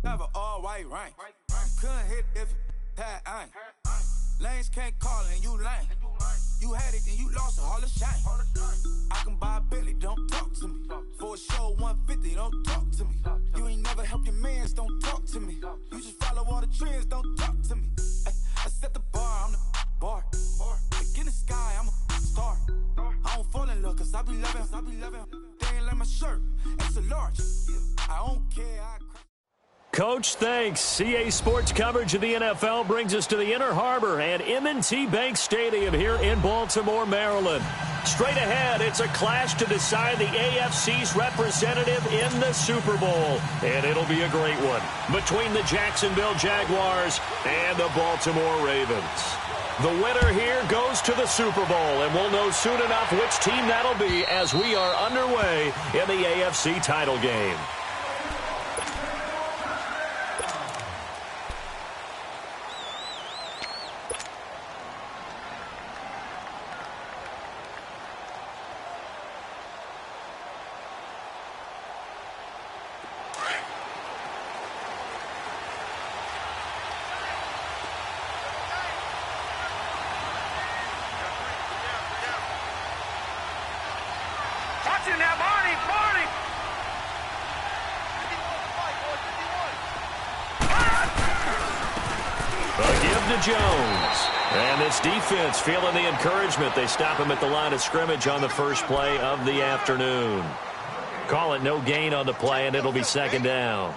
Never all white rank. Couldn't hit if it had ain't. Lanes can't call and you lame. You had it and you lost it, all the shame. I can buy a Billy, don't talk to me. For a show 150, don't talk to me. You ain't never help your mans, don't talk to me. You just follow all the trends, don't talk to me. I set the bar, I'm the bar. Like in the sky, I'm a star. I don't fall in love, cause I be loving. They ain't like my shirt, extra large. I don't care, Coach, thanks. CA Sports coverage of the NFL brings us to the Inner Harbor and M&T Bank Stadium here in Baltimore, Maryland. Straight ahead, it's a clash to decide the AFC's representative in the Super Bowl. And it'll be a great one between the Jacksonville Jaguars and the Baltimore Ravens. The winner here goes to the Super Bowl, and we'll know soon enough which team that'll be as we are underway in the AFC title game. Jones. And this defense feeling the encouragement. They stop him at the line of scrimmage on the first play of the afternoon. Call it no gain on the play, and it'll be second down.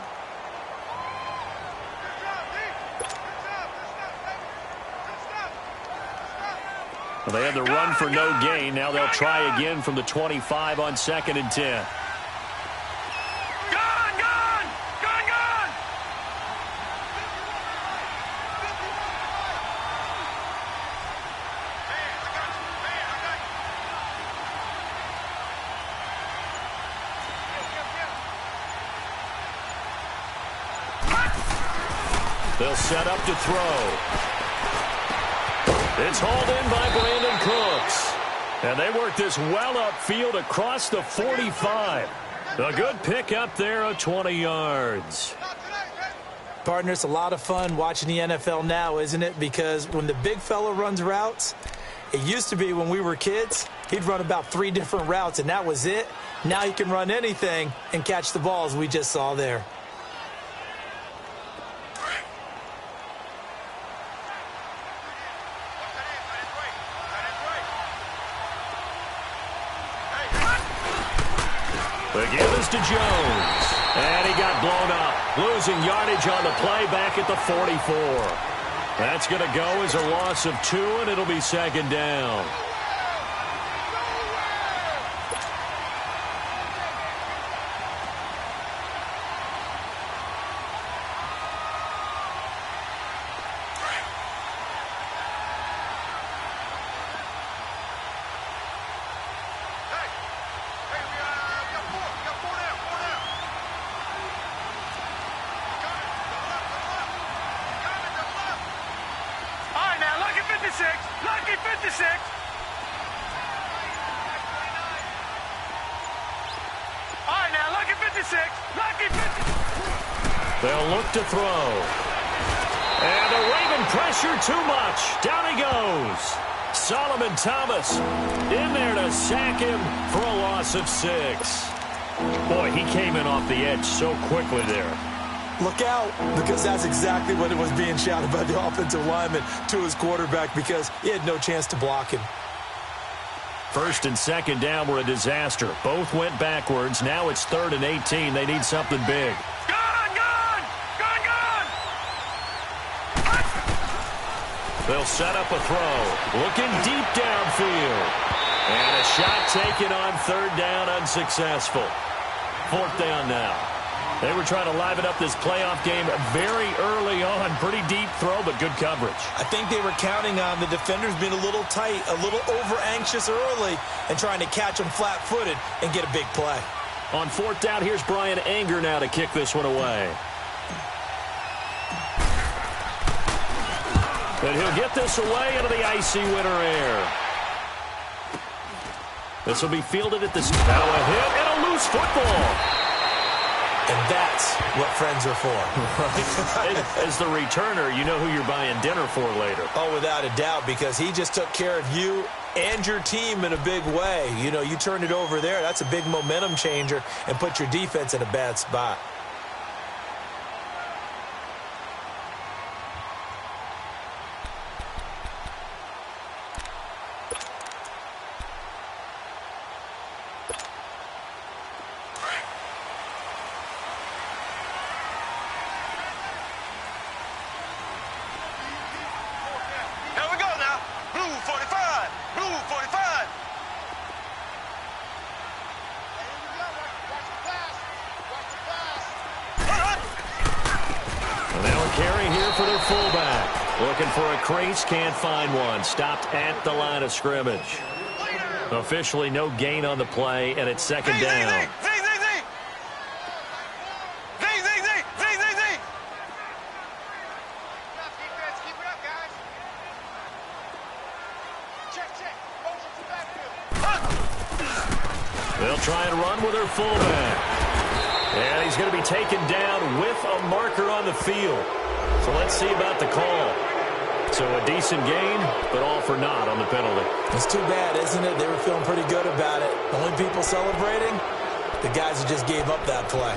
Well, they had the run for no gain. Now they'll try again from the 25 on 2nd and 10. They'll set up to throw. It's hauled in by Brandon Cooks. And they work this well upfield across the 45. A good pick up there of 20 yards. Partner, it's a lot of fun watching the NFL now, isn't it? Because when the big fella runs routes, it used to be when we were kids, he'd run about 3 different routes, and that was it. Now he can run anything and catch the balls we just saw there. The give is to Jones. And he got blown up. Losing yardage on the play back at the 44. That's going to go as a loss of 2, and it'll be second down. Lucky 56. All right, now, lucky 56. Lucky 56. They'll look to throw. And the Raven pressure too much. Down he goes. Solomon Thomas in there to sack him for a loss of 6. Boy, he came in off the edge so quickly there. Look out, because that's exactly what it was being shouted by the offensive lineman to his quarterback, because he had no chance to block him. First and second down were a disaster. Both went backwards. Now it's 3rd and 18. They need something big. Gone! They'll set up a throw. Looking deep downfield. And a shot taken on 3rd down, unsuccessful. 4th down now. They were trying to liven up this playoff game very early on. Pretty deep throw, but good coverage. I think they were counting on the defenders being a little tight, a little over-anxious early, and trying to catch them flat-footed and get a big play. On 4th down, here's Brian Anger now to kick this one away. And he'll get this away into the icy winter air. This will be fielded at the now a hit and a loose football. And that's what friends are for. Right? As the returner, you know who you're buying dinner for later. Oh, without a doubt, because he just took care of you and your team in a big way. You know, you turn it over there, that's a big momentum changer and put your defense in a bad spot. Carry here for their fullback. Looking for a crease, can't find one. Stopped at the line of scrimmage. Officially no gain on the play, and it's second down. They'll try and run with their fullback. And he's going to be taken down with a marker on the field. So let's see about the call. So a decent gain, but all for naught on the penalty. It's too bad, isn't it? They were feeling pretty good about it. The only people celebrating, the guys who just gave up that play.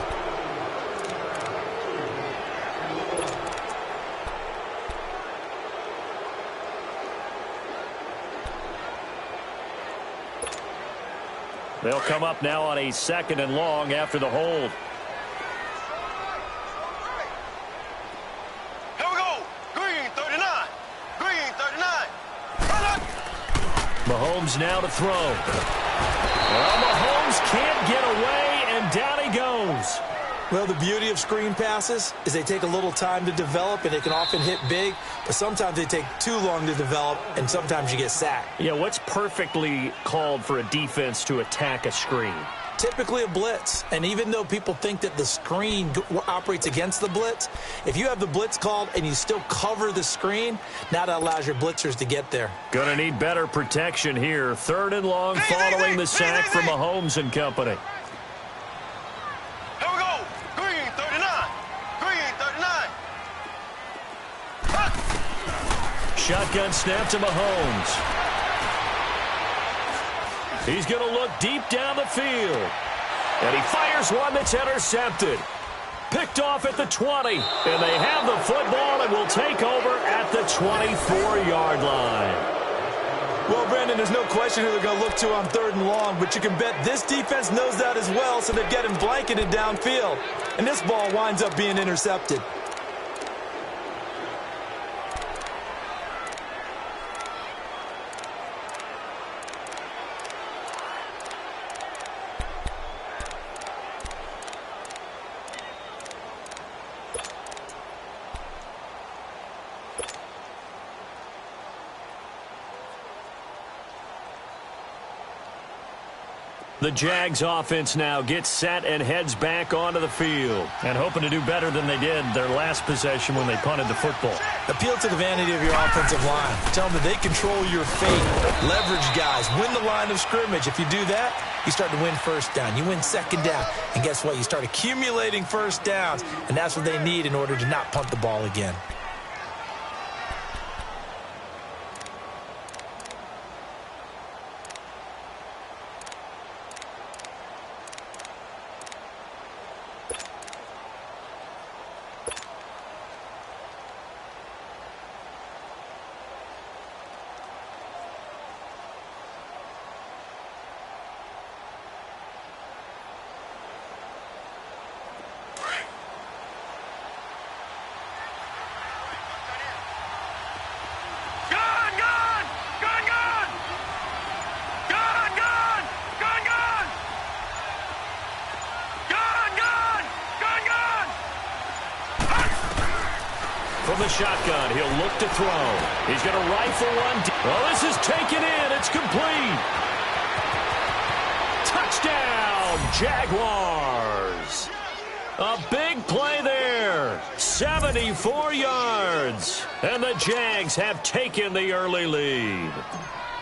They'll come up now on a 2nd and long after the hold. Mahomes now to throw. Well, Mahomes can't get away, and down he goes. Well, the beauty of screen passes is they take a little time to develop, and they can often hit big, but sometimes they take too long to develop, and sometimes you get sacked. Yeah, what's perfectly called for a defense to attack a screen? Typically a blitz, and even though people think that the screen operates against the blitz, if you have the blitz called and you still cover the screen, now that allows your blitzers to get there. Gonna need better protection here. 3rd and long following the sack from Mahomes and company. Here we go. Green 39. Green 39. Shotgun snap to Mahomes. He's going to look deep down the field. And he fires one that's intercepted. Picked off at the 20. And they have the football and will take over at the 24-yard line. Well, Brandon, there's no question who they're going to look to on 3rd and long, but you can bet this defense knows that as well, so they're getting blanketed downfield. And this ball winds up being intercepted. The Jags offense now gets set and heads back onto the field. And hoping to do better than they did their last possession when they punted the football. Appeal to the vanity of your offensive line. Tell them that they control your fate. Leverage guys. Win the line of scrimmage. If you do that, you start to win 1st down. You win 2nd down. And guess what? You start accumulating 1st downs. And that's what they need in order to not punt the ball again. From the shotgun, he'll look to throw. He's going to rifle one. Oh, this is taken in. It's complete. Touchdown, Jaguars. A big play there. 74 yards. And the Jags have taken the early lead.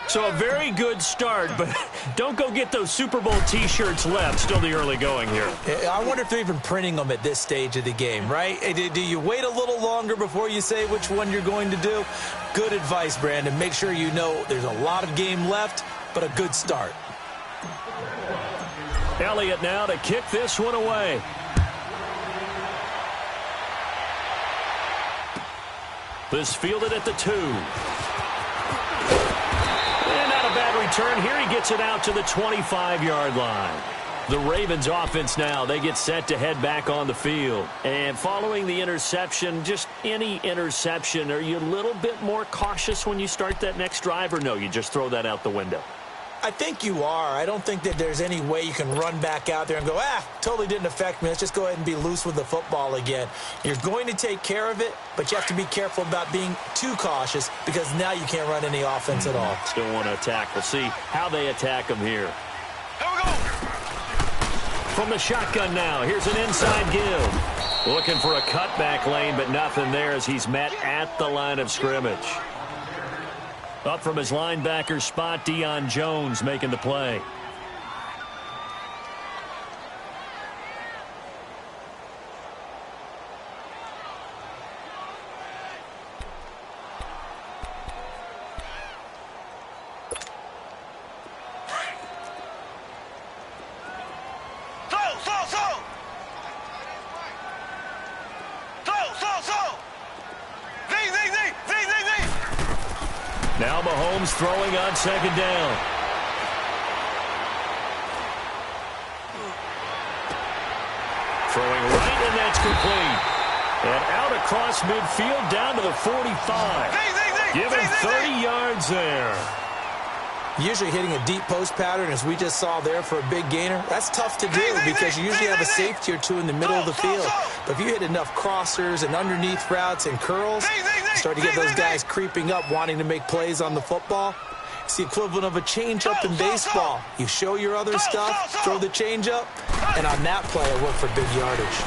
So a very good start, but don't go get those Super Bowl T-shirts left. Still the early going here. I wonder if they're even printing them at this stage of the game, right? Do you wait a little longer before you say which one you're going to do? Good advice, Brandon. Make sure you know there's a lot of game left, but a good start. Elliott now to kick this one away. This fielded at the 2. And not a bad return here. He gets it out to the 25-yard line. The Ravens offense now, they get set to head back on the field. And following the interception, just any interception, are you a little bit more cautious when you start that next drive, or no, you just throw that out the window? I think you are. I don't think that there's any way you can run back out there and go, totally didn't affect me. Let's just go ahead and be loose with the football again. You're going to take care of it, but you have to be careful about being too cautious because now you can't run any offense at all. Still want to attack. We'll see how they attack them here. Here we go. From the shotgun now, here's an inside give. Looking for a cutback lane, but nothing there as he's met at the line of scrimmage. Up from his linebacker spot, Deion Jones making the play. Now Mahomes throwing on second down. Throwing right, and that's complete. And out across midfield down to the 45. Give him 30 yards there. Usually hitting a deep post pattern, as we just saw there for a big gainer, that's tough to do because you usually have a safety or two in the middle of the field. But if you hit enough crossers and underneath routes and curls, start to get those guys creeping up, wanting to make plays on the football. It's the equivalent of a change-up in baseball. You show your other stuff, throw the change-up, and on that play, it worked for big yardage.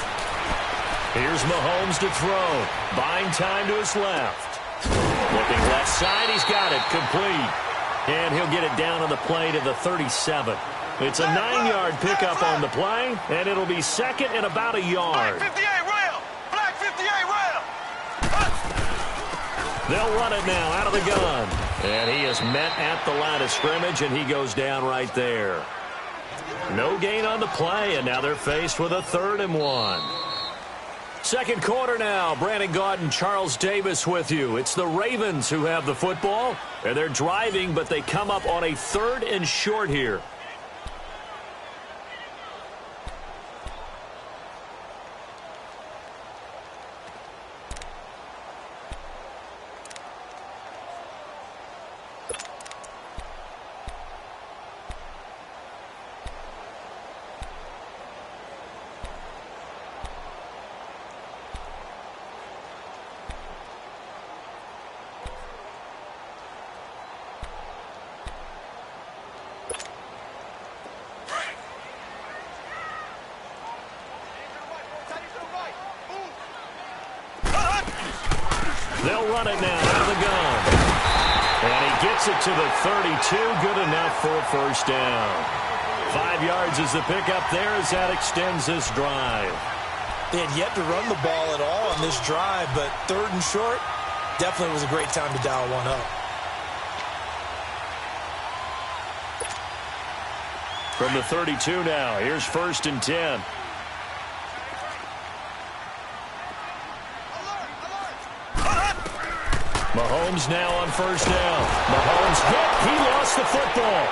Here's Mahomes to throw. Buying time to his left. Looking left side, he's got it. Complete. And he'll get it down on the play to the 37. It's a 9-yard pickup on the play, and it'll be second and about a yard. Black 58 rail. Black 58 rail. They'll run it now out of the gun. And he is met at the line of scrimmage, and he goes down right there. No gain on the play, and now they're faced with a 3rd and 1. Second quarter now. Brandon Gaudin, Charles Davis with you. It's the Ravens who have the football, and they're driving, but they come up on a 3rd and short here. They'll run it now out of the gun. And he gets it to the 32. Good enough for a first down. 5 yards is the pickup there as that extends this drive. They had yet to run the ball at all on this drive, but 3rd and short definitely was a great time to dial one up. From the 32 now, here's 1st and 10. Mahomes now on first down. Mahomes hit. He lost the football.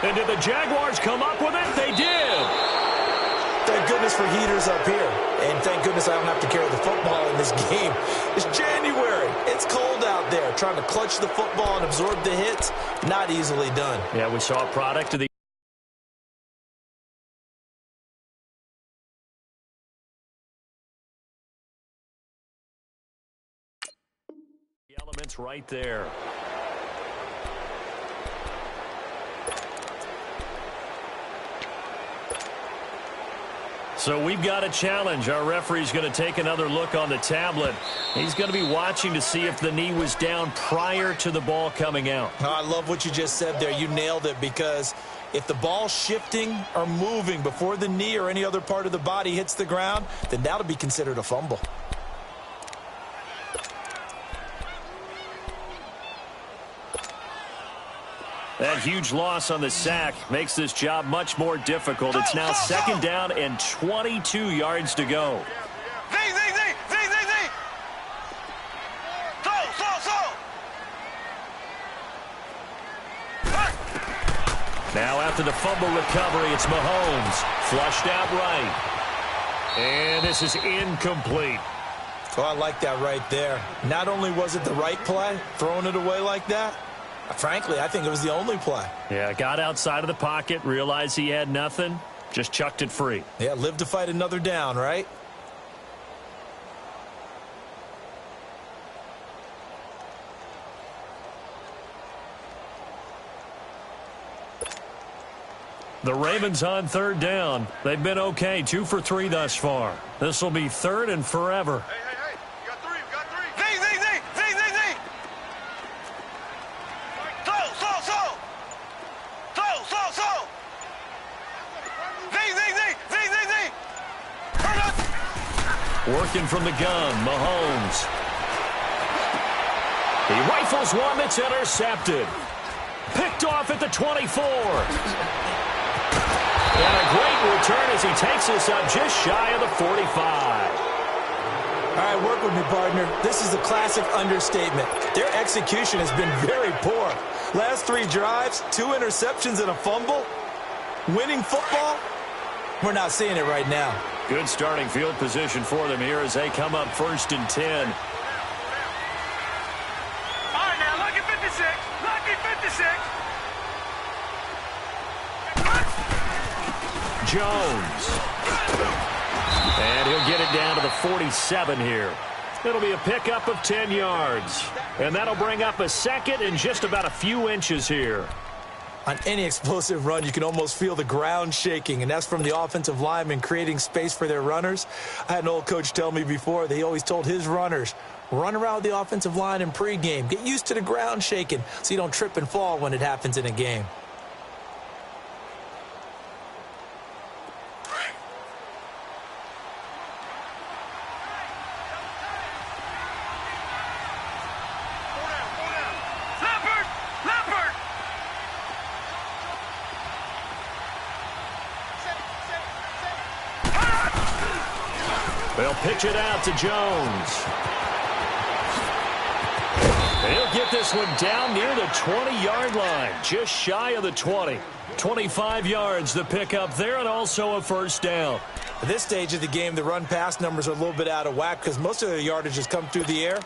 And did the Jaguars come up with it? They did. Thank goodness for heaters up here. And thank goodness I don't have to carry the football in this game. It's January. It's cold out there. Trying to clutch the football and absorb the hits, not easily done. Yeah, we saw a product of the elements right there. So we've got a challenge. Our referee's going to take another look on the tablet. He's going to be watching to see if the knee was down prior to the ball coming out. Oh, I love what you just said there. You nailed it, because if the ball's shifting or moving before the knee or any other part of the body hits the ground, then that'll be considered a fumble. That huge loss on the sack makes this job much more difficult. It's now second down and 22 yards to go. Now after the fumble recovery, it's Mahomes. Flushed out right. And this is incomplete. Oh, I like that right there. Not only was it the right play, throwing it away like that, frankly, I think it was the only play. Yeah, got outside of the pocket, realized he had nothing, just chucked it free. Yeah, live to fight another down, right? The Ravens on third down. They've been okay, 2 for 3 thus far. This will be third and forever. Hey, you got three, Working from the gun, Mahomes. He rifles one that's intercepted. Picked off at the 24. And a great return as he takes us up just shy of the 45. All right, work with me, partner. This is a classic understatement. Their execution has been very poor. Last 3 drives, 2 interceptions and a fumble. Winning football? We're not seeing it right now. Good starting field position for them here as they come up first and 10. All right, now, lucky 56. Lucky 56. Jones. And he'll get it down to the 47 here. It'll be a pickup of 10 yards. And that'll bring up a second and just about a few inches here. On any explosive run, you can almost feel the ground shaking, and that's from the offensive linemen creating space for their runners. I had an old coach tell me before that he always told his runners, run around the offensive line in pregame. Get used to the ground shaking so you don't trip and fall when it happens in a game. They'll pitch it out to Jones. He'll get this one down near the 20-yard line, just shy of the 20. 25 yards the pickup there, and also a first down. At this stage of the game, the run-pass numbers are a little bit out of whack because most of the yardage has come through the air.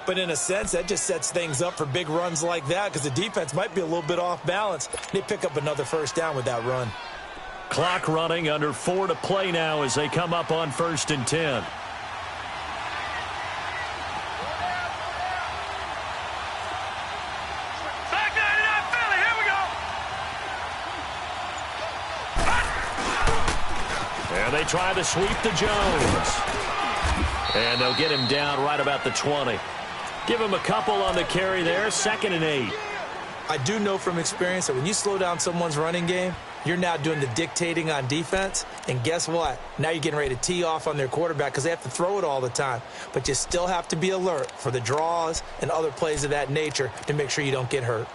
But in a sense, that just sets things up for big runs like that because the defense might be a little bit off balance. They pick up another first down with that run. Clock running, under 4 to play now as they come up on first and 10. Back 99 Philly, here we go. And they try to sweep to Jones. And they'll get him down right about the 20. Give him a couple on the carry there, 2nd and 8. I do know from experience that when you slow down someone's running game, you're now doing the dictating on defense. And guess what? Now you're getting ready to tee off on their quarterback because they have to throw it all the time. But you still have to be alert for the draws and other plays of that nature to make sure you don't get hurt.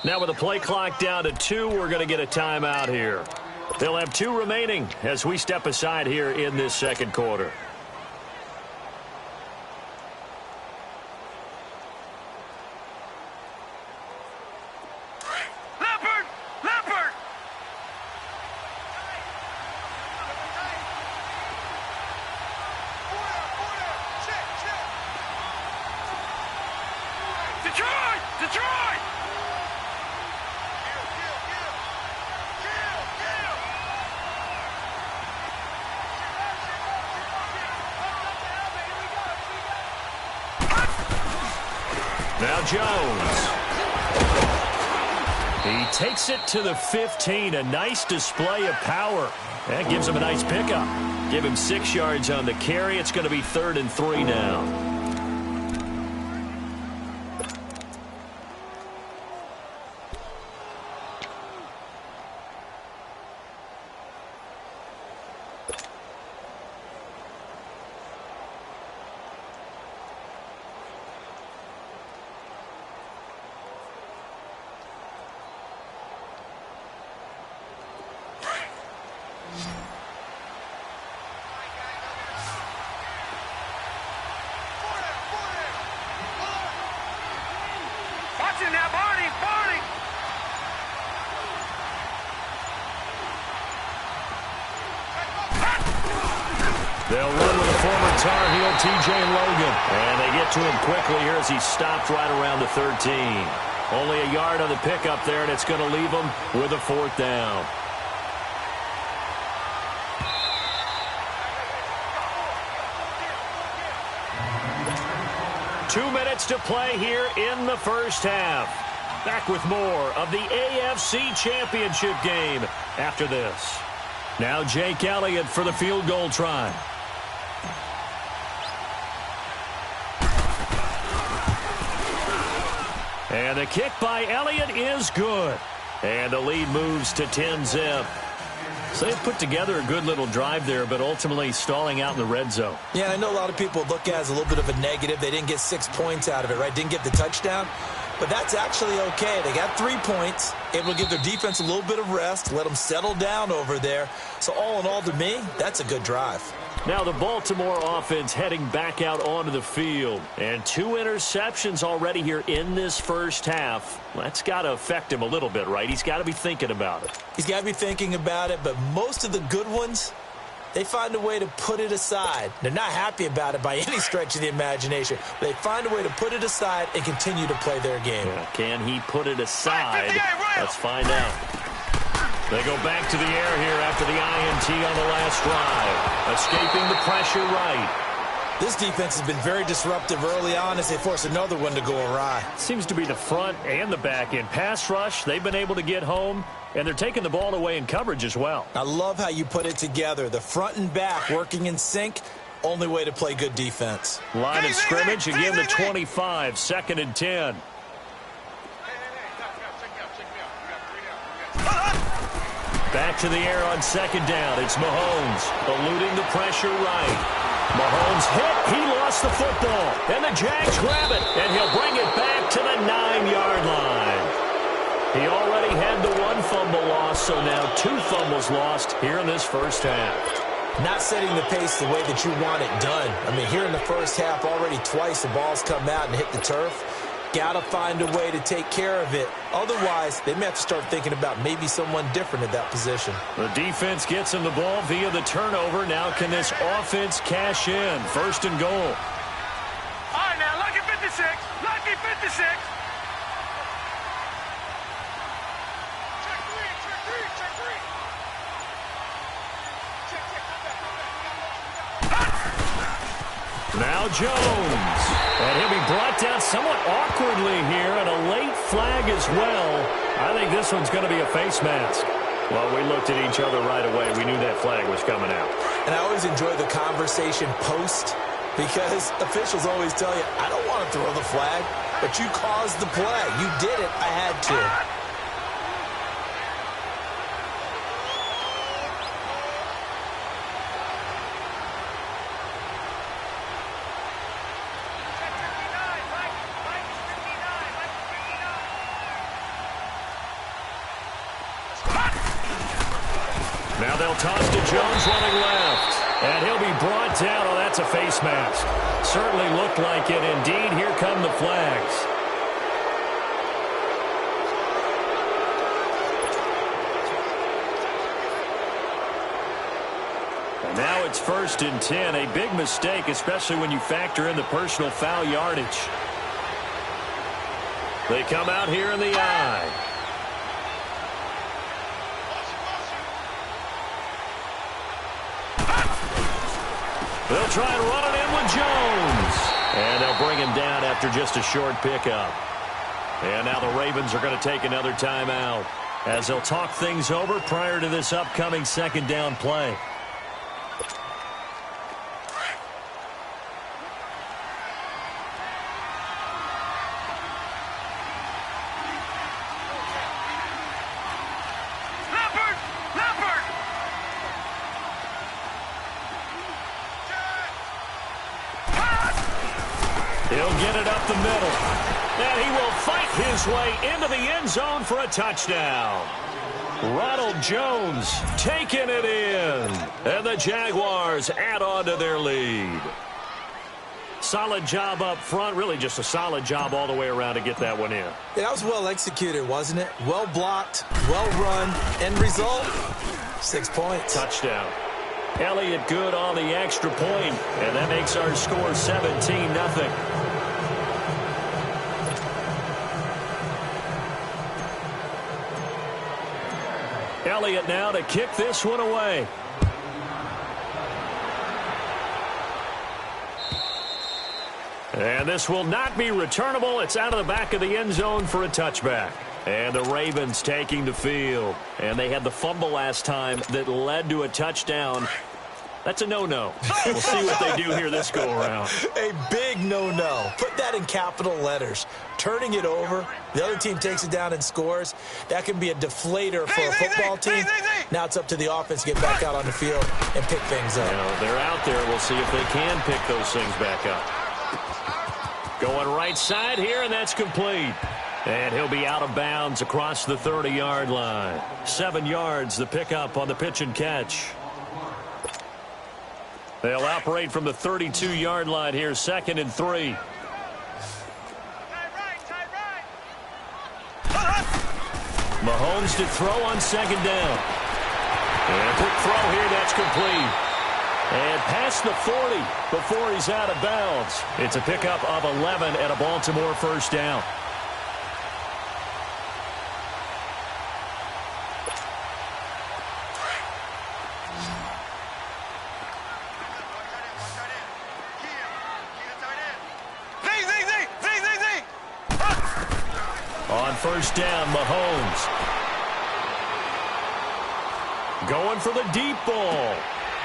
Now with the play clock down to 2, we're going to get a timeout here. They'll have 2 remaining as we step aside here in this second quarter. Leopard! Detroit! Now Jones. He takes it to the 15. A nice display of power. That gives him a nice pickup. Give him 6 yards on the carry. It's going to be 3rd and 3 now. They'll run with a former Tar Heel, TJ Logan. And they get to him quickly here as he stopped right around the 13. Only a yard on the pickup there, and it's going to leave him with a 4th down. Two minutes to play here in the first half. Back with more of the AFC Championship game after this. Now Jake Elliott for the field goal try. And the kick by Elliott is good. And the lead moves to 10-zip. So they've put together a good little drive there, but ultimately stalling out in the red zone. Yeah, I know a lot of people look at it as a little bit of a negative. They didn't get 6 points out of it, right? Didn't get the touchdown. But that's actually okay. They got 3 points, able to give their defense a little bit of rest, let them settle down over there. So all in all, to me, that's a good drive. Now the Baltimore offense heading back out onto the field. And 2 interceptions already here in this first half. That's got to affect him a little bit, right? He's got to be thinking about it. He's got to be thinking about it, but most of the good ones, they find a way to put it aside. They're not happy about it by any stretch of the imagination. But they find a way to put it aside and continue to play their game. Yeah, can he put it aside? Let's find out. They go back to the air here after the INT on the last drive. Escaping the pressure right. This defense has been very disruptive early on as they force another one to go awry. Seems to be the front and the back end. Pass rush, they've been able to get home, and they're taking the ball away in coverage as well. I love how you put it together. The front and back working in sync. Only way to play good defense. Line of scrimmage, again the 25, 2nd and 10. Back to the air on 2nd down. It's Mahomes eluding the pressure right. Mahomes hit. He lost the football. And the Jags grab it. And he'll bring it back to the 9-yard line. He already had the 1 fumble loss, so now 2 fumbles lost here in this first half. Not setting the pace the way that you want it done. I mean, here in the first half, already twice the ball's come out and hit the turf. Got to find a way to take care of it. Otherwise, they may have to start thinking about maybe someone different at that position. The defense gets him the ball via the turnover. Now can this offense cash in? 1st and goal. All right, now, lucky 56. Lucky 56. Check 3. Now Jones. And he'll be brought down somewhat awkwardly here, and a late flag as well. I think this one's going to be a face mask. Well, we looked at each other right away. We knew that flag was coming out. And I always enjoy the conversation post because officials always tell you, I don't want to throw the flag, but you caused the play. You did it. I had to. Now they'll toss to Jones running left. And he'll be brought down. Oh, that's a face mask. Certainly looked like it. Indeed, here come the flags. And now it's 1st and 10. A big mistake, especially when you factor in the personal foul yardage. They come out here in the eye. They'll try and run it in with Jones. And they'll bring him down after just a short pickup. And now the Ravens are going to take another timeout as they'll talk things over prior to this upcoming second down play. He'll get it up the middle. And he will fight his way into the end zone for a touchdown. Ronald Jones taking it in. And the Jaguars add on to their lead. Solid job up front. Really just a solid job all the way around to get that one in. Yeah, that was well executed, wasn't it? Well blocked, well run. End result, 6 points. Touchdown. Elliott good on the extra point, and that makes our score 17-0. Elliott now to kick this one away. And this will not be returnable. It's out of the back of the end zone for a touchback. And the Ravens taking the field. And they had the fumble last time that led to a touchdown. That's a no-no. We'll see what they do here this go-around. A big no-no. Put that in capital letters. Turning it over, the other team takes it down and scores. That can be a deflator for a football team. Now it's up to the offense to get back out on the field and pick things up. You know, they're out there. We'll see if they can pick those things back up. Going right side here, and that's complete. And he'll be out of bounds across the 30-yard line. 7 yards, the pickup on the pitch and catch. They'll operate from the 32-yard line here, 2nd and 3. Mahomes to throw on 2nd down. And quick throw here, that's complete. And past the 40 before he's out of bounds. It's a pickup of 11 and a Baltimore first down. On first down, Mahomes. Going for the deep ball.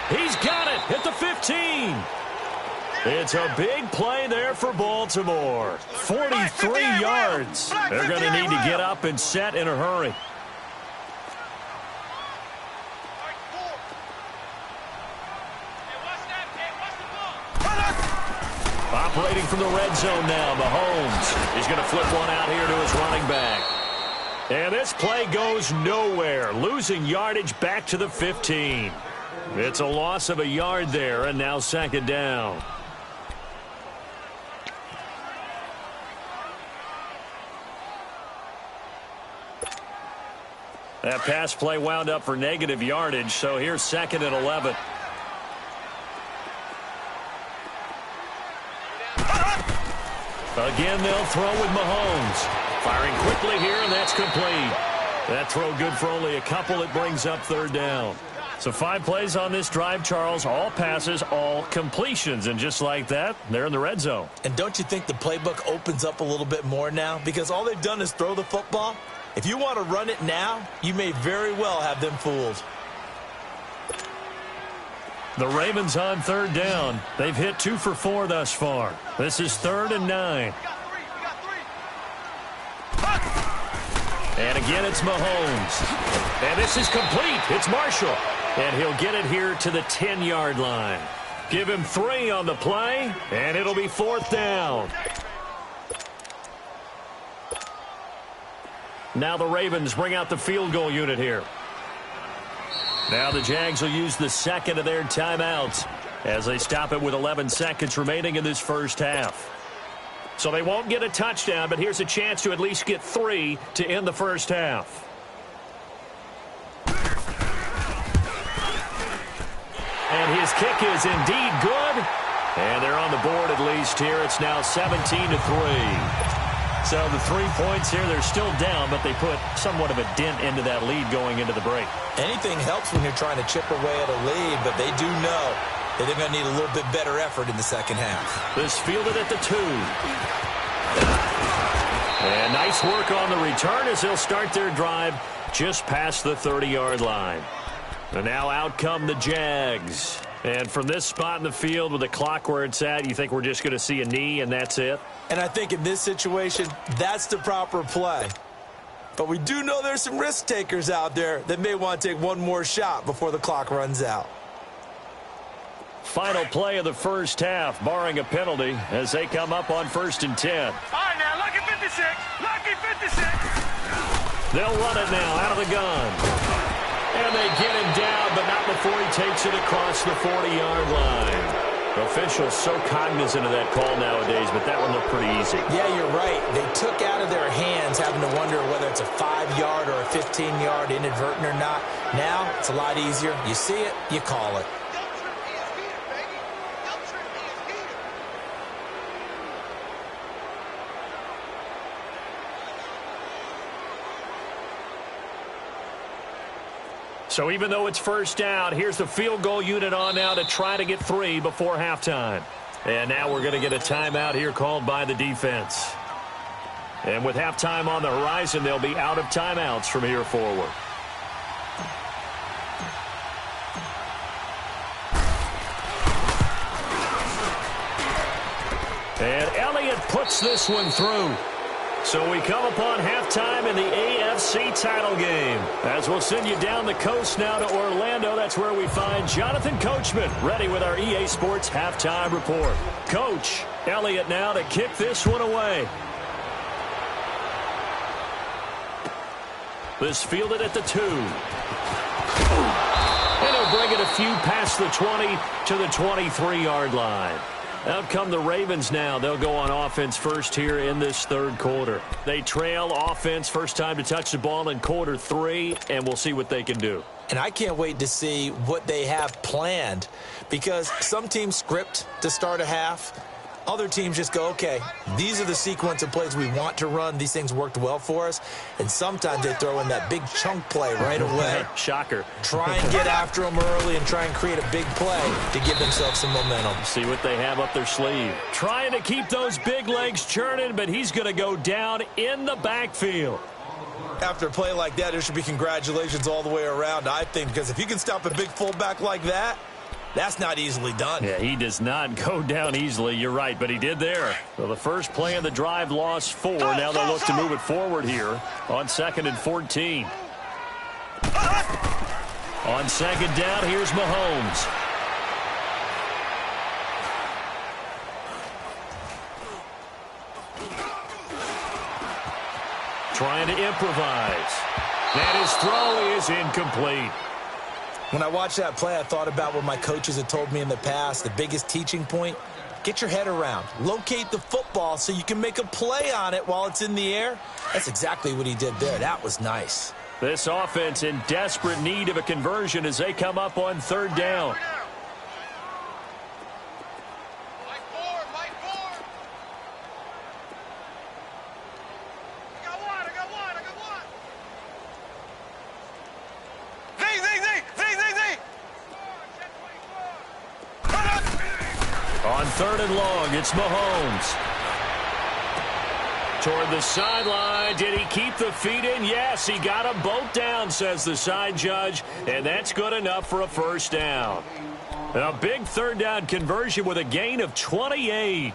He's got it at the 15. It's a big play there for Baltimore. 43 yards. They're going to need to get up and set in a hurry. Operating from the red zone now, Mahomes. He's going to flip one out here to his running back. And this play goes nowhere, losing yardage back to the 15. It's a loss of a yard there, and now 2nd down. That pass play wound up for negative yardage, so here's 2nd and 11. Again, they'll throw with Mahomes. Firing quickly here, and that's complete. That throw good for only a couple. It brings up 3rd down. So 5 plays on this drive, Charles. All passes, all completions. And just like that, they're in the red zone. And don't you think the playbook opens up a little bit more now? Because all they've done is throw the football. If you want to run it now, you may very well have them fooled. The Ravens on 3rd down. They've hit 2 for 4 thus far. This is 3rd and 9. And again, it's Mahomes. And this is complete. It's Marshall. And he'll get it here to the 10-yard line. Give him 3 on the play, and it'll be 4th down. Now the Ravens bring out the field goal unit here. Now the Jags will use the 2nd of their timeouts as they stop it with 11 seconds remaining in this first half. So they won't get a touchdown, but here's a chance to at least get 3 to end the first half. And his kick is indeed good. And they're on the board at least here. It's now 17-3. So the 3 points here, they're still down, but they put somewhat of a dent into that lead going into the break. Anything helps when you're trying to chip away at a lead, but they do know that they're going to need a little bit better effort in the second half. This fielded at the 2. And nice work on the return as they'll start their drive just past the 30-yard line. And now out come the Jags. And from this spot in the field with the clock where it's at, you think we're just going to see a knee and that's it? And I think in this situation, that's the proper play. But we do know there's some risk takers out there that may want to take one more shot before the clock runs out. Final play of the first half, barring a penalty, as they come up on 1st and 10. All right, now, lucky 56. Lucky 56. They'll run it now out of the gun. And they get him down, but not before he takes it across the 40-yard line. Officials so cognizant of that call nowadays, but that one looked pretty easy. Yeah, you're right. They took out of their hands having to wonder whether it's a 5-yard or a 15-yard inadvertent or not. Now, it's a lot easier. You see it, you call it. So even though it's first down, here's the field goal unit on now to try to get 3 before halftime. And now we're going to get a timeout here called by the defense. And with halftime on the horizon, they'll be out of timeouts from here forward. And Elliott puts this one through. So we come upon halftime in the AFC title game. As we'll send you down the coast now to Orlando, that's where we find Jonathan Coachman ready with our EA Sports halftime report. Coach, Elliott now to kick this one away. This fielded at the 2. And he'll bring it a few past the 20 to the 23-yard line. Out come the Ravens now. They'll go on offense first here in this third quarter. They trail offense, first time to touch the ball in quarter 3, and we'll see what they can do. And I can't wait to see what they have planned, because some teams script to start a half. Other teams just go, okay, these are the sequence of plays we want to run. These things worked well for us. And sometimes they throw in that big chunk play right away. Shocker. Try and get after them early and try and create a big play to give themselves some momentum. See what they have up their sleeve. Trying to keep those big legs churning, but he's going to go down in the backfield. After a play like that, there should be congratulations all the way around, I think, because if you can stop a big fullback like that, that's not easily done. Yeah, he does not go down easily. You're right, but he did there. So the first play of the drive lost 4. Now they'll look to move it forward here on 2nd and 14. On 2nd down, here's Mahomes. Trying to improvise. And his throw is incomplete. When I watched that play, I thought about what my coaches had told me in the past. The biggest teaching point, get your head around. Locate the football so you can make a play on it while it's in the air. That's exactly what he did there. That was nice. This offense in desperate need of a conversion as they come up on 3rd down. On 3rd and long, it's Mahomes. Toward the sideline. Did he keep the feet in? Yes, he got them both down, says the side judge, and that's good enough for a first down. A big 3rd down conversion with a gain of 28.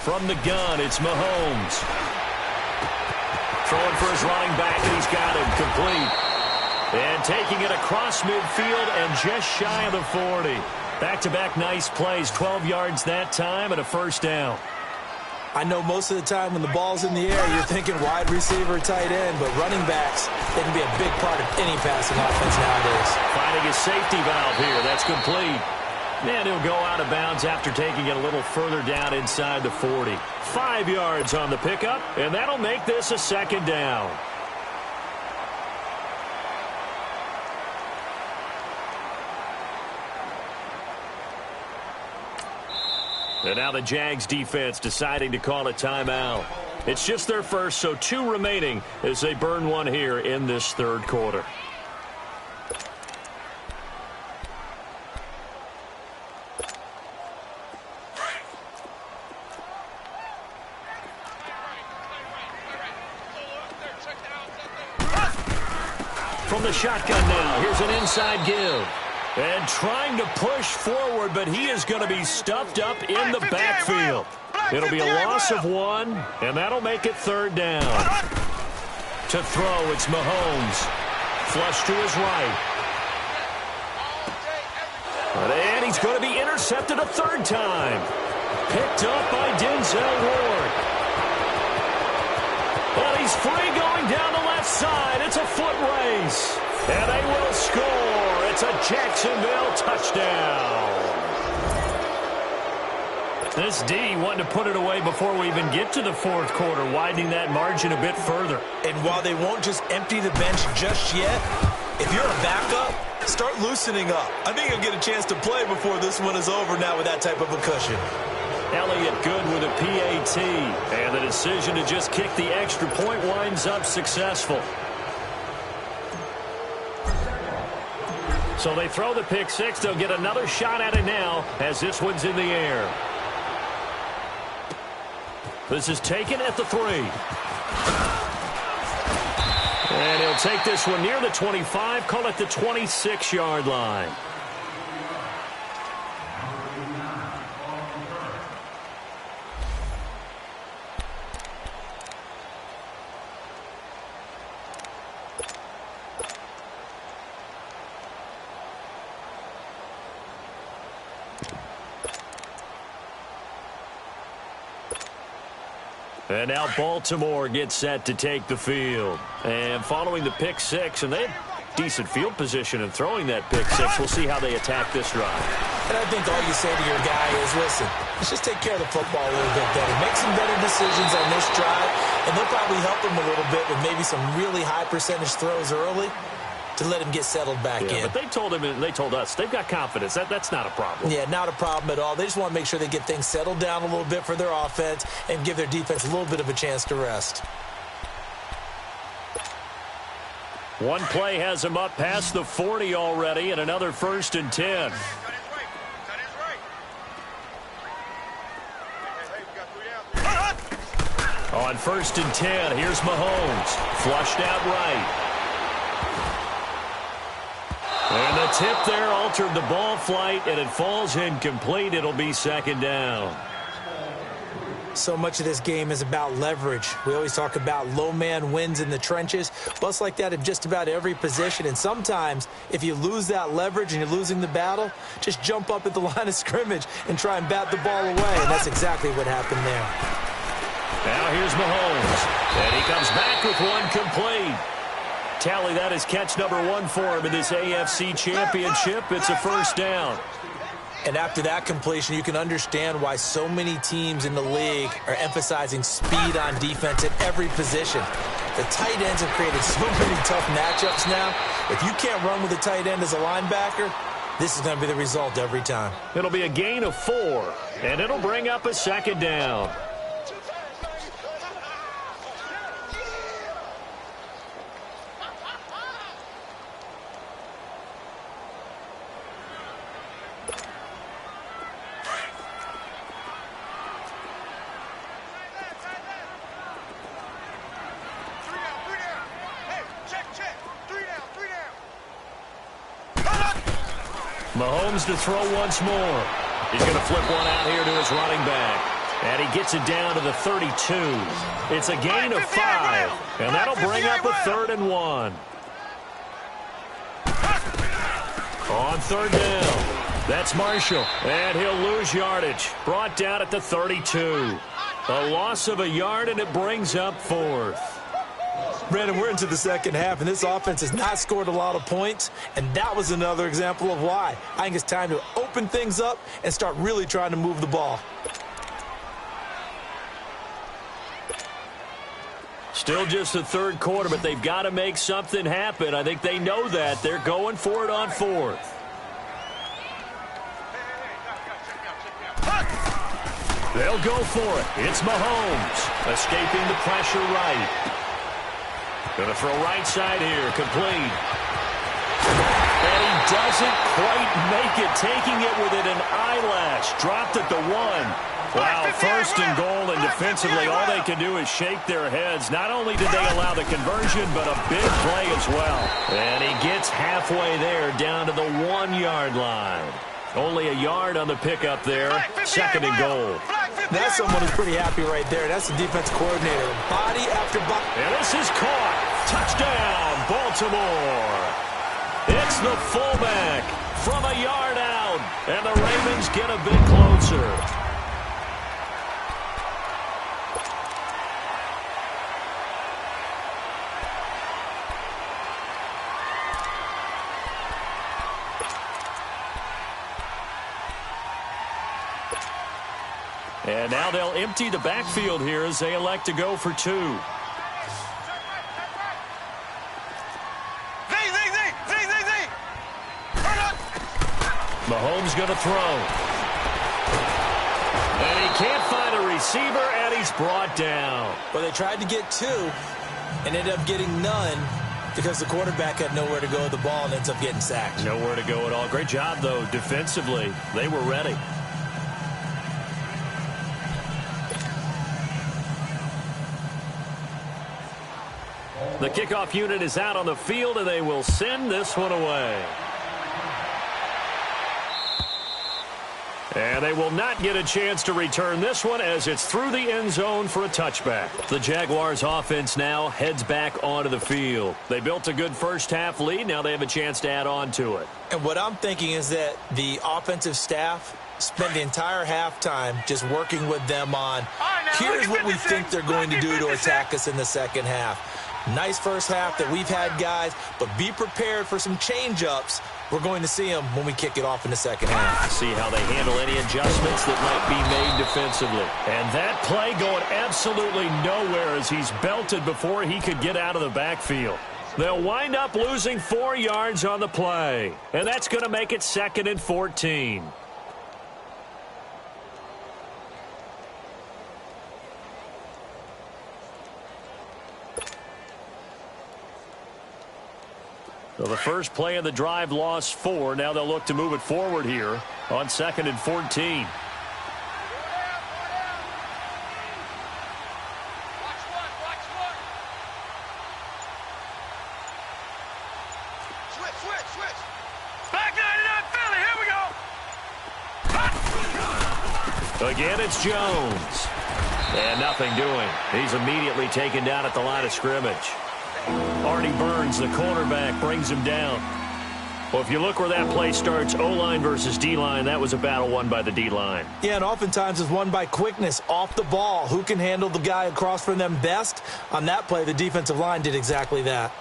From the gun, it's Mahomes. Throwing for his running back, and he's got him complete. And taking it across midfield and just shy of the 40. Back-to-back nice plays, 12 yards that time and a first down. I know most of the time when the ball's in the air, you're thinking wide receiver, tight end, but running backs, they can be a big part of any passing offense nowadays. Finding a safety valve here. That's complete. And he'll go out of bounds after taking it a little further down inside the 40. 5 yards on the pickup, and that'll make this a 2nd down. And now the Jags defense deciding to call a timeout. It's just their first, so 2 remaining as they burn one here in this third quarter. From the shotgun now, here's an inside give. And trying to push forward, but he is going to be stuffed up in the backfield. It'll be a loss of 1, and that'll make it 3rd down. To throw, it's Mahomes. Flush to his right. And he's going to be intercepted a 3rd time. Picked up by Denzel Ward. And he's free going down the left side. It's a foot race. And they will score. It's a Jacksonville touchdown. This D wanting to put it away before we even get to the 4th quarter, widening that margin a bit further. And while they won't just empty the bench just yet, if you're a backup, start loosening up. I think you'll get a chance to play before this one is over now with that type of a cushion. Elliott good with a PAT. And the decision to just kick the extra point winds up successful. So they throw the pick 6. They'll get another shot at it now as this one's in the air. This is taken at the 3. And he'll take this one near the 25, call it the 26-yard line. And now Baltimore gets set to take the field. And following the pick 6, and they had decent field position in throwing that pick 6. We'll see how they attack this drive. And I think all you say to your guy is, listen, let's just take care of the football a little bit better. Make some better decisions on this drive, and they'll probably help him a little bit with maybe some really high percentage throws early to let him get settled back in. But they told him, and they told us, they've got confidence. That's not a problem. Yeah, not a problem at all. They just want to make sure they get things settled down a little bit for their offense and give their defense a little bit of a chance to rest. One play has him up past the 40 already, and another 1st and 10. On 1st and 10, here's Mahomes. Flushed out right. And the tip there altered the ball flight, and it falls incomplete. It'll be 2nd down. So much of this game is about leverage. We always talk about low man wins in the trenches. Well, it's like that in just about every position. And sometimes, if you lose that leverage and you're losing the battle, just jump up at the line of scrimmage and try and bat the ball away. And that's exactly what happened there. Now here's Mahomes. And he comes back with one complete. Tally, that is catch number 1 for him in this AFC Championship. It's a 1st down. And after that completion, you can understand why so many teams in the league are emphasizing speed on defense at every position. The tight ends have created so many tough matchups now. If you can't run with a tight end as a linebacker, this is going to be the result every time. It'll be a gain of 4, and it'll bring up a 2nd down. Mahomes to throw once more. He's going to flip one out here to his running back. And he gets it down to the 32. It's a gain of 5. And that'll bring up a 3rd and 1. On 3rd down, that's Marshall. And he'll lose yardage. Brought down at the 32. A loss of a yard, and it brings up 4th. Brandon, we're into the 2nd half, and this offense has not scored a lot of points, and that was another example of why. I think it's time to open things up and start really trying to move the ball. Still just the 3rd quarter, but they've got to make something happen. I think they know that. They're going for it on 4th. They'll go for it. It's Mahomes, escaping the pressure right. Going to throw right side here, complete. And he doesn't quite make it, taking it within an eyelash. Dropped at the 1. Wow, first and goal, and defensively all they can do is shake their heads. Not only did they allow the conversion, but a big play as well. And he gets halfway there, down to the 1-yard line. Only a yard on the pickup there, second and goal. That's someone who's pretty happy right there. That's the defense coordinator. Body after body. And this is caught. Touchdown, Baltimore. It's the fullback from a yard out, and the Ravens get a bit closer. And now they'll empty the backfield here as they elect to go for 2. Mahomes going to throw. And he can't find a receiver, and he's brought down. Well, they tried to get 2 and ended up getting none because the quarterback had nowhere to go with the ball and ends up getting sacked. Nowhere to go at all. Great job, though, defensively. They were ready. The kickoff unit is out on the field, and they will send this one away. And they will not get a chance to return this one as it's through the end zone for a touchback. The Jaguars offense now heads back onto the field. They built a good first-half lead. Now they have a chance to add on to it. And what I'm thinking is that the offensive staff spent the entire halftime just working with them on, here's what we think they're going to do to attack us in the second half. Nice first half that we've had, guys, but be prepared for some change-ups. We're going to see them when we kick it off in the second half. See how they handle any adjustments that might be made defensively. And that play going absolutely nowhere as he's belted before he could get out of the backfield. They'll wind up losing 4 yards on the play, and that's going to make it 2nd and 14. So the first play of the drive lost 4. Now they'll look to move it forward here on 2nd and 14. Switch. Back 99 Philly, here we go. Again, it's Jones. And nothing doing. He's immediately taken down at the line of scrimmage. Artie Burns, the cornerback, brings him down. Well, if you look where that play starts, O-line versus D-line, that was a battle won by the D-line. Yeah, and oftentimes it's won by quickness off the ball. Who can handle the guy across from them best? On that play, the defensive line did exactly that.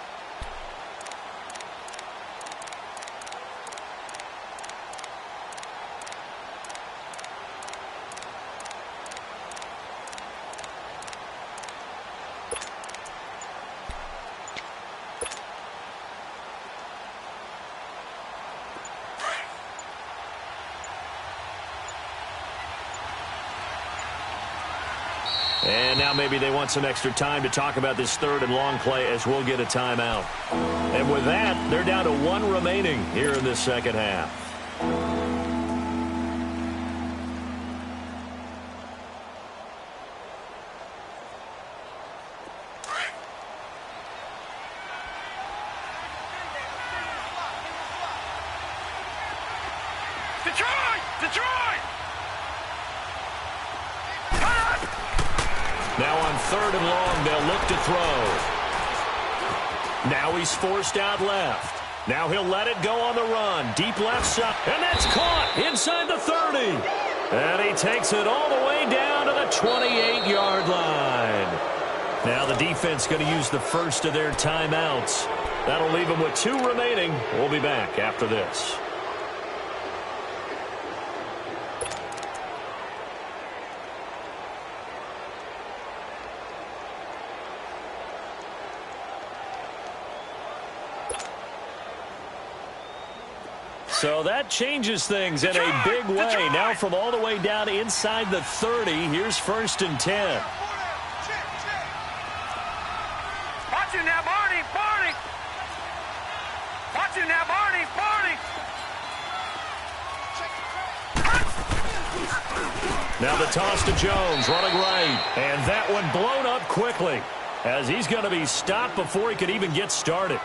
And now maybe they want some extra time to talk about this 3rd and long play as we'll get a timeout. And with that, they're down to 1 remaining here in this second half. Detroit! Now on 3rd and long, they'll look to throw. Now he's forced out left. Now he'll let it go on the run. Deep left side. And that's caught inside the 30. And he takes it all the way down to the 28-yard line. Now the defense going to use the first of their timeouts. That'll leave them with 2 remaining. We'll be back after this. So that changes things in a big way. Now from all the way down inside the 30, here's 1st and 10. Watch you now, Barney. Barney. Watch you now, Barney. Barney. Now the toss to Jones, running right. And that one blown up quickly as he's going to be stopped before he could even get started.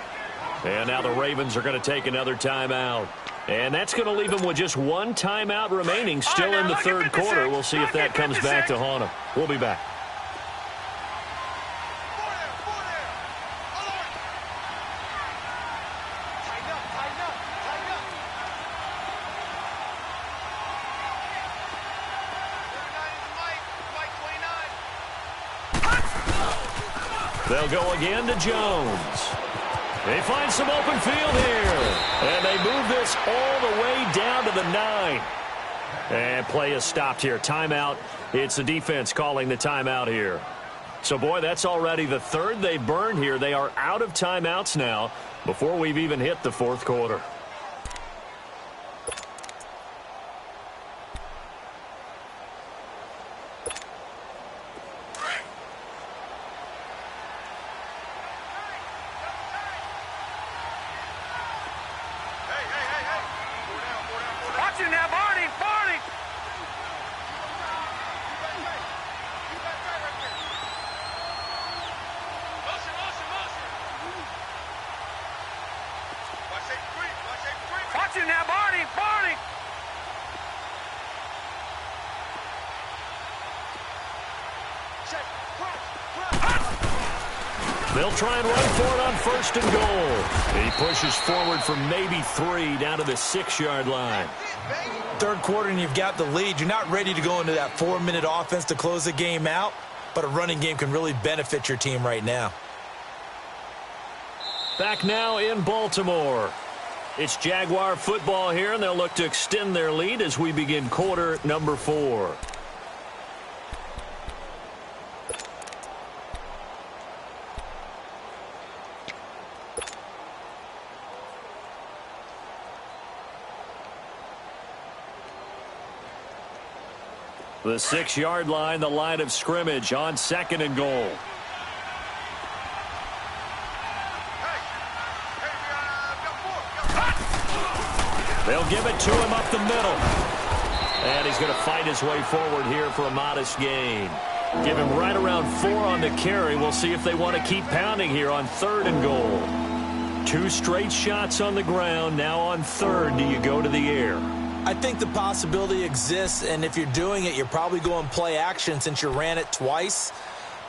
And now the Ravens are going to take another timeout. And that's going to leave them with just one timeout remaining still in the third quarter. We'll see if that comes back to haunt them. We'll be back. They'll go again to Jones. They find some open field here. And they move this all the way down to the 9. And play is stopped here. Timeout. It's the defense calling the timeout here. So, boy, that's already the third they burned here. They are out of timeouts now before we've even hit the fourth quarter. They'll try and run for it on 1st and goal. He pushes forward for maybe 3 down to the 6-yard line. Third quarter and you've got the lead. You're not ready to go into that 4-minute offense to close the game out, but a running game can really benefit your team right now. Back now in Baltimore. It's Jaguar football here, and they'll look to extend their lead as we begin quarter number 4. The 6-yard line, the line of scrimmage on 2nd and goal. They'll give it to him up the middle. And he's going to fight his way forward here for a modest gain. Give him right around 4 on the carry. We'll see if they want to keep pounding here on 3rd and goal. 2 straight shots on the ground. Now on 3rd, do you go to the air? I think the possibility exists, and if you're doing it, you're probably going play action since you ran it twice.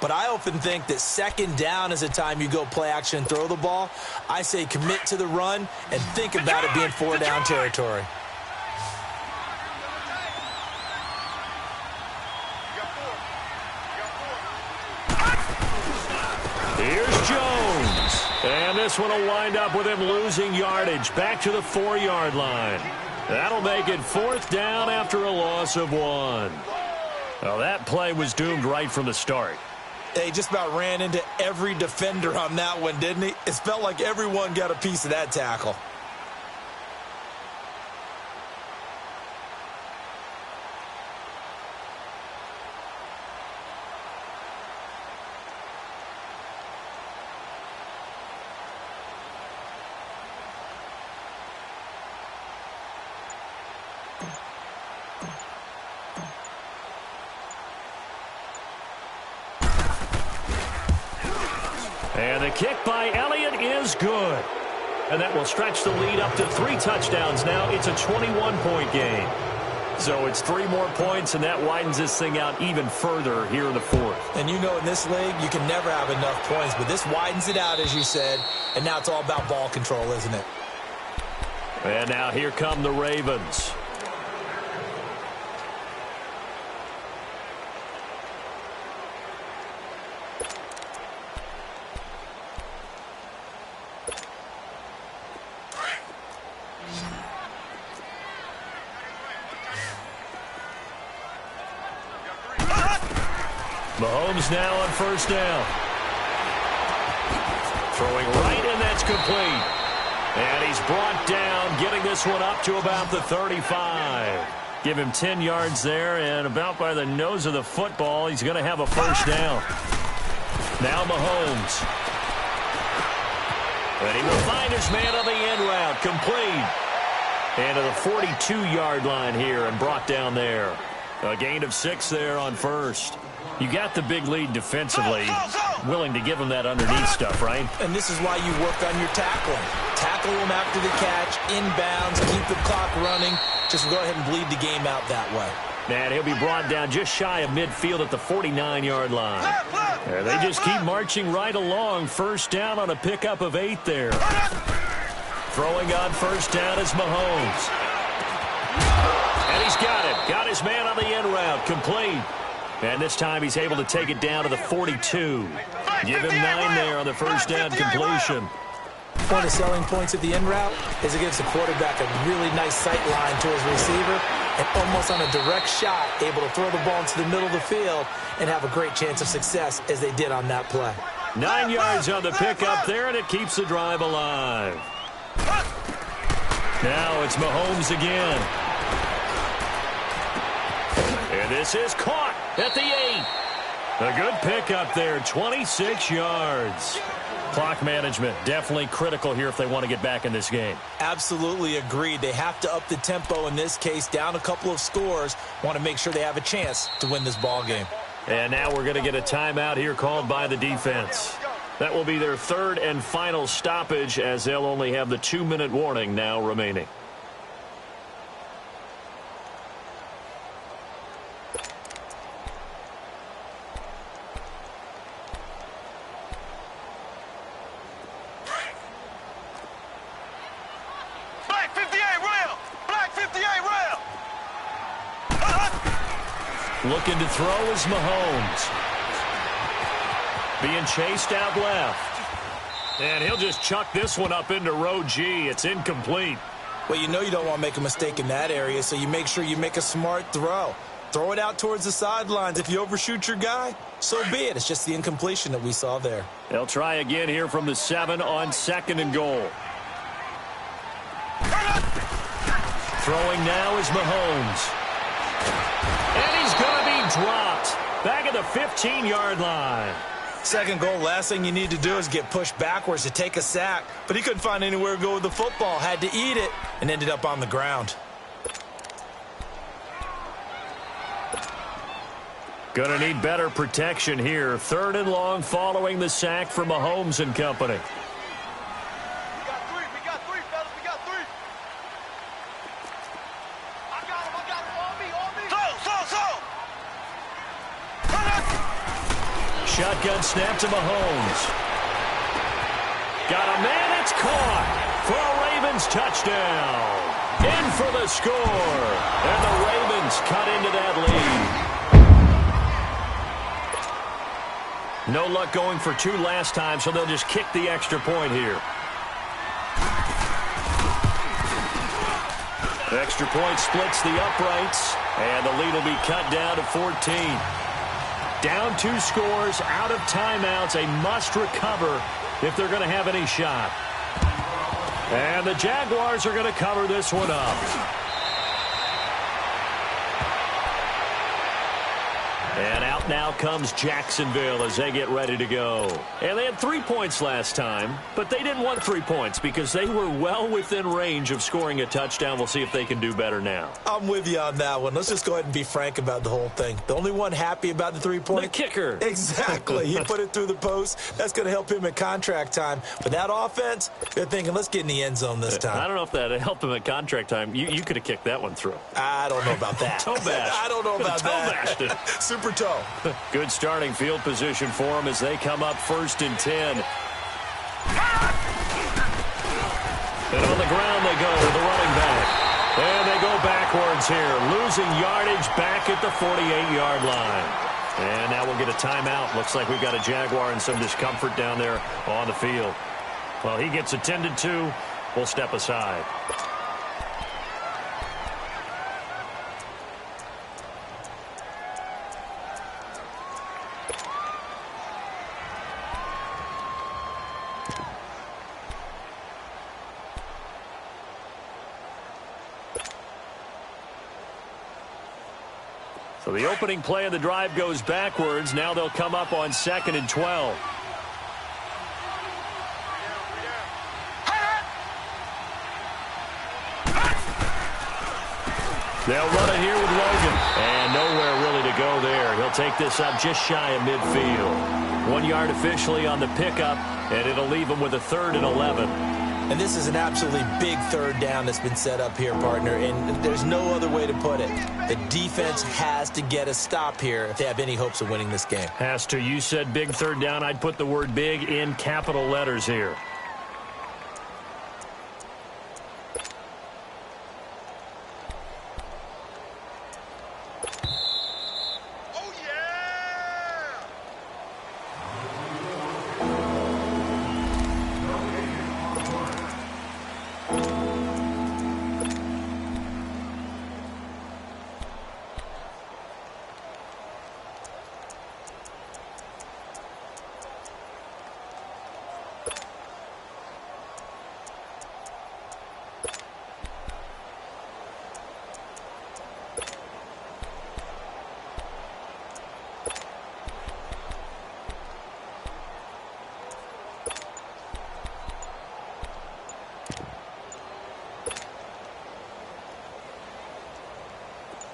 But I often think that 2nd down is the time you go play action and throw the ball. I say commit to the run and think about it being 4-down territory. Here's Jones. And this one will wind up with him losing yardage. Back to the 4-yard line. That'll make it 4th down after a loss of 1. Well, that play was doomed right from the start. He just about ran into every defender on that one, didn't he? It felt like everyone got a piece of that tackle. And the kick by Elliott is good. And that will stretch the lead up to 3 touchdowns now. It's a 21-point game. So it's 3 more points, and that widens this thing out even further here in the 4th. And you know in this league, you can never have enough points, but this widens it out, as you said, and now it's all about ball control, isn't it? And now here come the Ravens. Mahomes now on 1st down. Throwing right, and that's complete. And he's brought down, getting this one up to about the 35. Give him 10 yards there, and about by the nose of the football, he's going to have a first down. Now Mahomes. And he will find his man on the end route, complete. And to the 42-yard line here and brought down there. A gain of 6 there on first. You got the big lead defensively. Willing to give him that underneath stuff, right? And this is why you work on your tackling. Tackle him after the catch, inbounds, keep the clock running. Just go ahead and bleed the game out that way. And he'll be brought down just shy of midfield at the 49-yard line. And they just keep marching right along. First down on a pickup of 8 there. Throwing on first down is Mahomes. And he's got it. Got his man on the end route. Complete. And this time he's able to take it down to the 42. Give him 9 there on the first down completion. One of the selling points of the end route is it gives the quarterback a really nice sight line to his receiver and almost on a direct shot able to throw the ball into the middle of the field and have a great chance of success as they did on that play. 9 yards on the pickup there, and it keeps the drive alive. Now it's Mahomes again. And this is caught at the 8. A good pickup there, 26 yards. Clock management definitely critical here if they want to get back in this game. Absolutely agreed. They have to up the tempo in this case, down a couple of scores. Want to make sure they have a chance to win this ball game. And now we're going to get a timeout here called by the defense. That will be their third and final stoppage as they'll only have the 2-minute warning now remaining. Looking to throw is Mahomes. Being chased out left. And he'll just chuck this one up into row G. It's incomplete. Well, you know you don't want to make a mistake in that area, so you make sure you make a smart throw. Throw it out towards the sidelines. If you overshoot your guy, so be it. It's just the incompletion that we saw there. They'll try again here from the 7 on 2nd and goal. Throwing now is Mahomes. And he's going to be dropped back at the 15-yard line. Second goal, last thing you need to do is get pushed backwards to take a sack. But he couldn't find anywhere to go with the football. Had to eat it and ended up on the ground. Going to need better protection here. 3rd and long following the sack from Mahomes and company. Shotgun snap to Mahomes. Got a man, it's caught for a Ravens touchdown. In for the score. And the Ravens cut into that lead. No luck going for 2 last time, so they'll just kick the extra point here. The extra point splits the uprights, and the lead will be cut down to 14. Down 2 scores, out of timeouts, a must recover if they're going to have any shot. And the Jaguars are going to cover this one up. And out now comes Jacksonville as they get ready to go. And they had 3 points last time, but they didn't want 3 points because they were well within range of scoring a touchdown. We'll see if they can do better now. I'm with you on that one. Let's just go ahead and be frank about the whole thing. The only one happy about the 3-point? The kicker. Exactly. He put it through the post. That's going to help him at contract time. But that offense, they're thinking, let's get in the end zone this time. I don't know if that helped him at contract time. You could have kicked that one through. I don't know about that. Toe bash. I don't know about that. Toe bashed it. Super toe. Good starting field position for them as they come up 1st and 10. And on the ground they go with the running back. And they go backwards here, losing yardage back at the 48-yard line. And now we'll get a timeout. Looks like we've got a Jaguar in some discomfort down there on the field. Well, he gets attended to. We'll step aside. the opening play of the drive goes backwards. Now they'll come up on 2nd and 12. They'll run it here with Logan. And nowhere really to go there. He'll take this up just shy of midfield. 1 yard officially on the pickup, and it'll leave him with a 3rd and 11. And this is an absolutely big 3rd down that's been set up here, partner, and there's no other way to put it. The defense has to get a stop here if they have any hopes of winning this game. Has to. You said big 3rd down. I'd put the word big in capital letters here.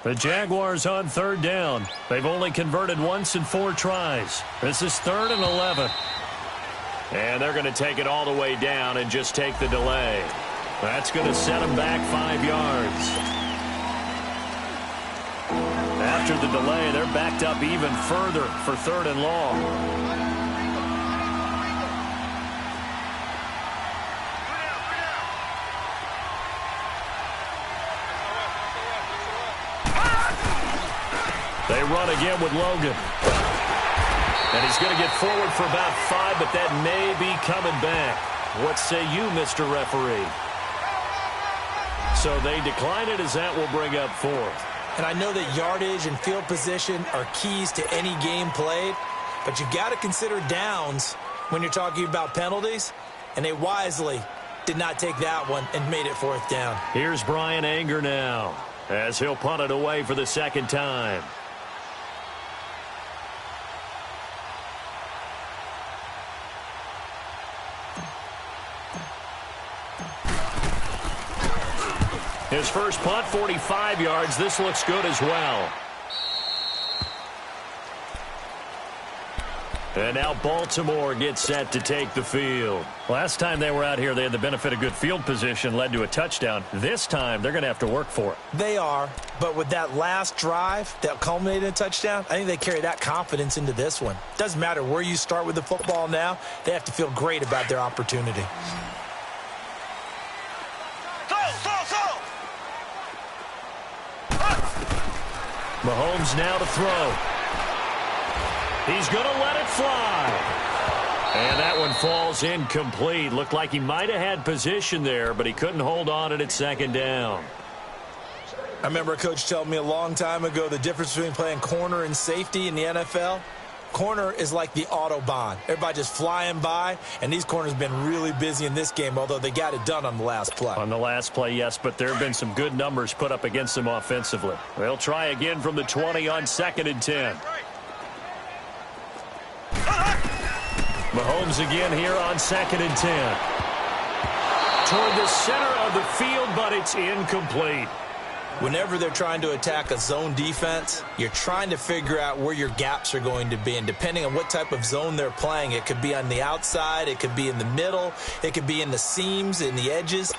The Jaguars on 3rd down. They've only converted once in 4 tries. This is 3rd and 11. And they're going to take it all the way down and just take the delay. That's going to set them back 5 yards. After the delay, they're backed up even further for 3rd and long. They run again with Logan. And he's going to get forward for about 5, but that may be coming back. What say you, Mr. Referee? So they decline it as that will bring up 4th. And I know that yardage and field position are keys to any game played, but you got to consider downs when you're talking about penalties, and they wisely did not take that one and made it 4th down. Here's Brian Anger now as he'll punt it away for the 2nd time. His first punt, 45 yards. This looks good as well. And now Baltimore gets set to take the field. Last time they were out here, they had the benefit of good field position, led to a touchdown. This time, they're going to have to work for it. They are, but with that last drive that culminated in a touchdown, I think they carry that confidence into this one. Doesn't matter where you start with the football now, they have to feel great about their opportunity. Mahomes now to throw. He's going to let it fly. And that one falls incomplete. Looked like he might have had position there, but he couldn't hold on at 2nd down. I remember a coach telling me a long time ago the difference between playing corner and safety in the NFL. Corner is like the Autobahn. Everybody just flying by, and these corners have been really busy in this game, although they got it done on the last play. On the last play, yes, but there have been some good numbers put up against them offensively. They'll try again from the 20 on 2nd and 10. Mahomes again here on 2nd and 10. Toward the center of the field, but it's incomplete. Whenever they're trying to attack a zone defense, you're trying to figure out where your gaps are going to be. And depending on what type of zone they're playing, it could be on the outside, it could be in the middle, it could be in the seams, in the edges.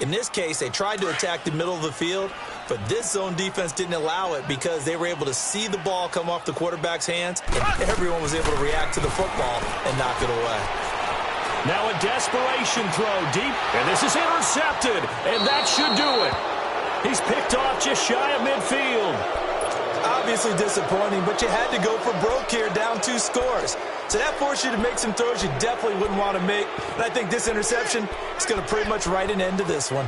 In this case, they tried to attack the middle of the field, but this zone defense didn't allow it because they were able to see the ball come off the quarterback's hands, and everyone was able to react to the football and knock it away. Now a desperation throw deep, and this is intercepted, and that should do it. He's picked off just shy of midfield. Obviously disappointing, but you had to go for broke here, down 2 scores. So that forced you to make some throws you definitely wouldn't want to make. And I think this interception is going to pretty much write an end to this one.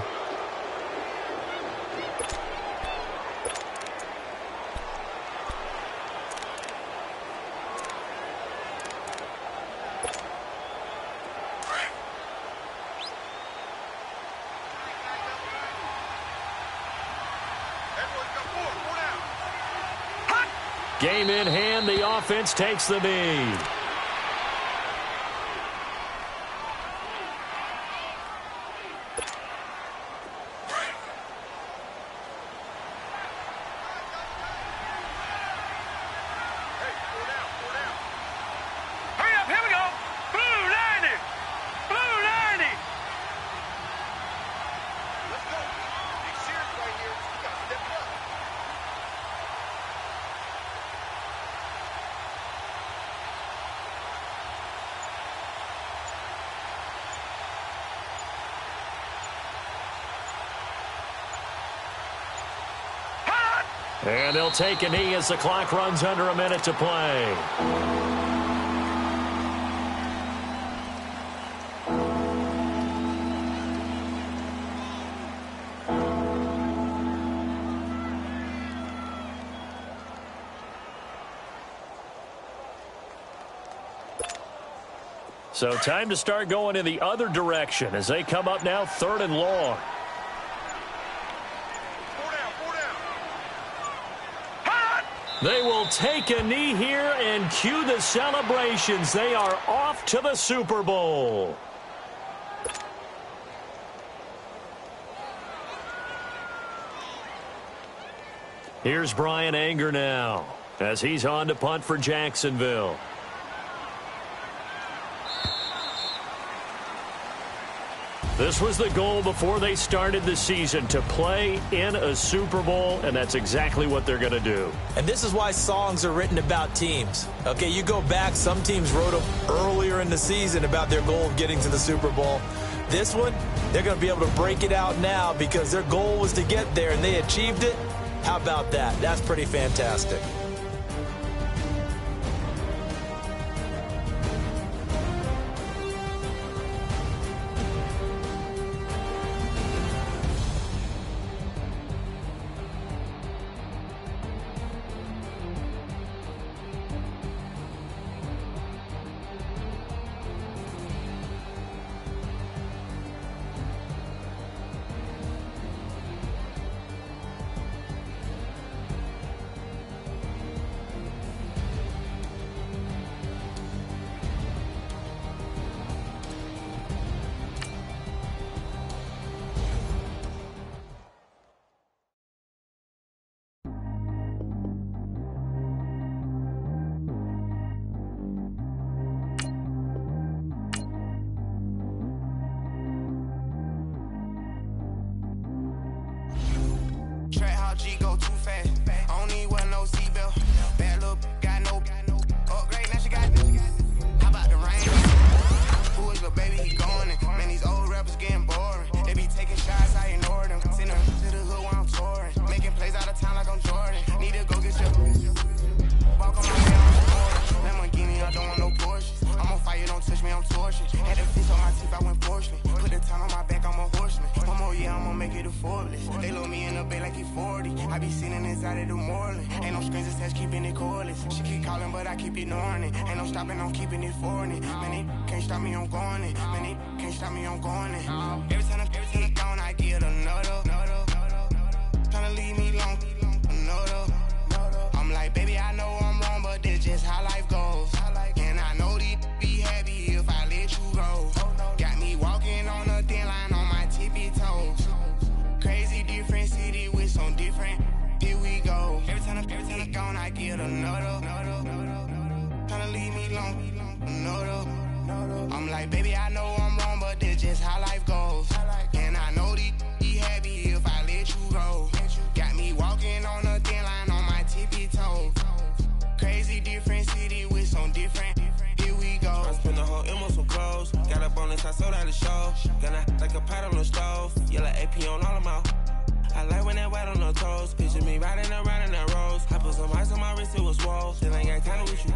Game in hand, the offense takes the lead. And they'll take a knee as the clock runs under a minute to play. So time to start going in the other direction as they come up now 3rd and long. They will take a knee here and cue the celebrations. They are off to the Super Bowl. Here's Brian Anger now as he's on to punt for Jacksonville. This was the goal before they started the season, to play in a Super Bowl, and that's exactly what they're going to do. And this is why songs are written about teams. Okay, you go back, some teams wrote them earlier in the season about their goal of getting to the Super Bowl. This one, they're going to be able to break it out now because their goal was to get there, and they achieved it. How about that? That's pretty fantastic. G go too fast. I don't need wear no seatbelt. Bad little got no upgrade. Now she got. How about the rain? Who is the baby? He going in. Man, these old rappers getting boring. They be taking shots, I ignore them. Send them to the hood while I'm touring. Making plays out of town like I'm Jordan. Need to go get your. Walk on my way on the board. Lamborghini, I don't want no Porsches. I'm on fire, don't touch me, I'm torching. Had the fish on my teeth, I went porcelain. Put the town on my back, I'm a horseman. One more year, I'm gonna make it a Forbes. They load me in the bay like he 40. I be sitting inside of the Moreland. Ain't no screens attached, keeping it cordless. She keep calling, but I keep ignoring it. Ain't no stopping, I'm keeping it for it. Man, they can't stop me, I'm going it. Man, they can't stop me, I'm going it. Every time I'm gone, I get another. Tryna leave me long, another. I'm like, baby, I know I'm wrong, but this just how life goes. And I know these be happy if I let you go. Got me walking on a thin line on my tippy toes. Crazy different city with some different. Here we go. Every time I'm gone, I get another. Tryna leave me long, another. I'm like, baby, I know I'm wrong, but this just how life goes. And I know these be happy if I let you go. Got me walking on a thin line on my tippy toes. Crazy different city with some different. Here we go. I spent the whole M on some clothes. Got a bonus, I sold out the show. Gonna like a pot on the stove. Yellow AP on all of my. I like when that white on the toes. Picture me riding around in that rose. I put some ice on my wrist, it was swole. Still ain't got time with you.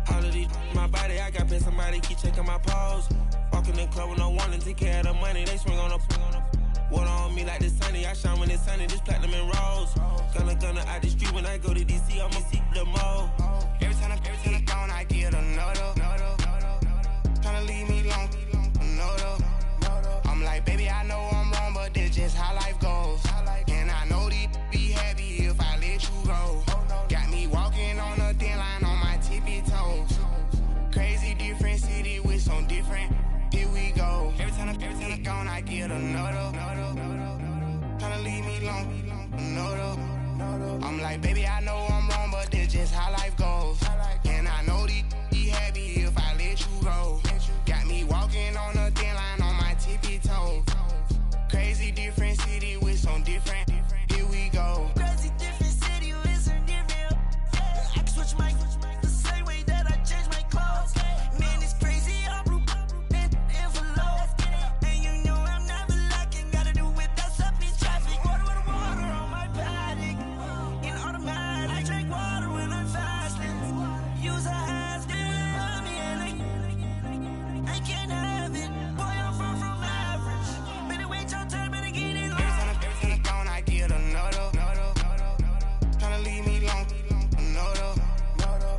All of these, my body, I got been somebody keep checking my pose. Walking in the club with no warning, take care of the money. They swing on the. Water on me like the sunny. I shine when it's sunny. This platinum and rose. Gonna out the street when I go to DC. I'ma see the mall. Every time I'm gone, I get another. Tryna leave me long, another. I'm like, baby, I know I'm wrong, but this just how life goes. And I know these be happy if I let you go. Got me walking different. Here we go. Every time I gone, I get another. Tryna leave me alone, another. I'm like, baby, I know I'm wrong, but this just how life goes. And I know these be happy if I let you go. Got me walking on a thin line on my tippy toes. Crazy different city with some different. Here we go. Crazy different city with some different. I can switch my the same way that I change my clothes. Man, it's crazy. I'm broke and envelope. And you know I'm never lacking. Gotta do with that stuff in traffic. Water on my paddock. In automatic. I drink water when I'm fasting. Use a hands, give me and I can't have it. Boy, I'm far from average. Better wait your turn, better get it on. Every time I gone, I get another. Tryna leave me alone, another.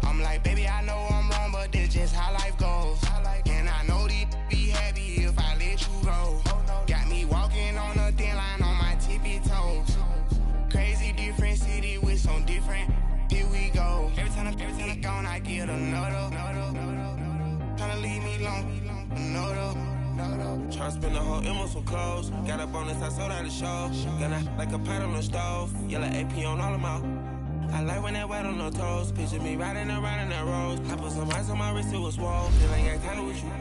I'm like, baby, I know I'm wrong, but this just how life goes. And I know these be happy if I let you go. Got me walking on a thin line on my tippy toes. Crazy different city with some different. Here we go. Every time I gone, I get another. Tryna leave me alone, another. Tryna spend the whole M on some clothes. Got a bonus, I sold out the show. Gonna like a pot on the stove. Yellow AP on all of my. I like when that wet on the toes. Picture me riding around in that rose. I put some ice on my wrist, it was swole. Feel like I kinda with you.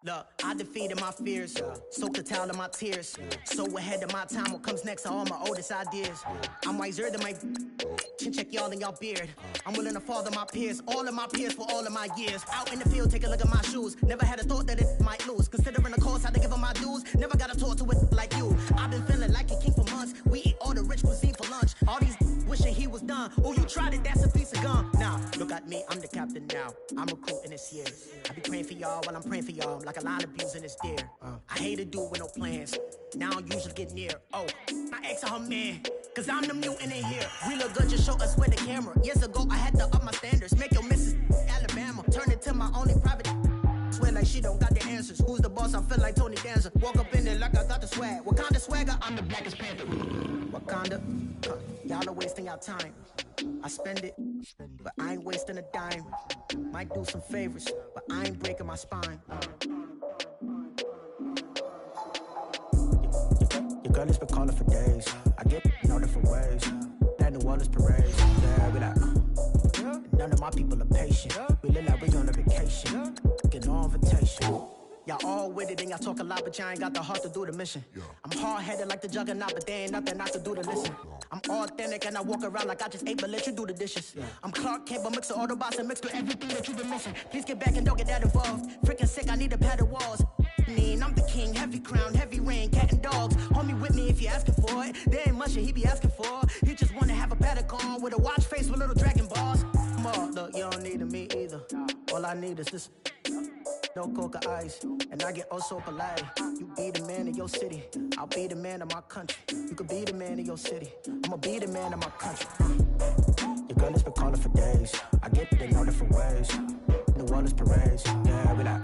Look, I defeated my fears, soaked the towel in my tears. So ahead of my time, what comes next are all my oldest ideas. I'm wiser than my chin check y'all in y'all beard. I'm willing to father my peers, all of my peers for all of my years. Out in the field, take a look at my shoes. Never had a thought that it might lose. Considering the cost, had to give them my dues. Never got a talk to it like you. I've been feeling like a king for months. We eat all the rich cuisine for lunch. All these wishing he was done. Oh, you tried it, that's a piece of gum. Now, look at me, I'm the captain now. I'm recruiting this year. I be praying for y'all while I'm praying for y'all. Like a line of abusing this deer. I hate to do with no plans. Now I usually get near. Oh, my ex her man. Cause I'm the mutant in here. We look good, just show us where the camera. Years ago, I had to up my standards. Make your missus Alabama. Turn it to my only private. Swear like she don't got the answers. Who's the boss? I feel like Tony Danza. Walk up in there like I got the swag. What kind of swagger? I'm the blackest panther. Wakanda. Y'all are wasting your time. I spend it, but I ain't wasting a dime. Might do some favors, but I ain't breaking my spine. Your girl has been calling for days. I get no different ways. That New Orleans parade. Yeah, we like, none of my people are patient. We look like we on a vacation. Get no invitation. Y'all all with it and y'all talk a lot, but y'all ain't got the heart to do the mission. I'm hard-headed like the juggernaut, but there ain't nothing I can do to listen. I'm authentic and I walk around like I just ate, but let you do the dishes. I'm Clark Kent, but mix the Autobots and mix with everything that you've been missing. Please get back and don't get that involved. Freaking sick, I need a padded walls. I'm the king, heavy crown, heavy rain, cat and dogs. Homie with me if you're asking for it. There ain't much that he be asking for. He just wanna have a paddock on with a watch face with little dragon balls. Look, you don't need me either. All I need is this. No coca ice, and I get oh so polite. You be the man of your city, I'll be the man of my country. You could be the man of your city, I'ma be the man of my country. Your girl has been calling for days. I get it in all different ways. New Orleans parades, yeah, we like.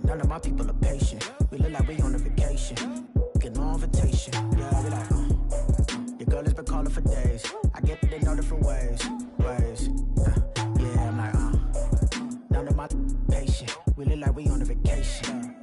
None of my people are patient. We look like we on a vacation. Get no invitation, yeah, we like. Your girl has been calling for days. I get it in all different ways. Yeah, I'm like, none of my patient. We look like we on a vacation.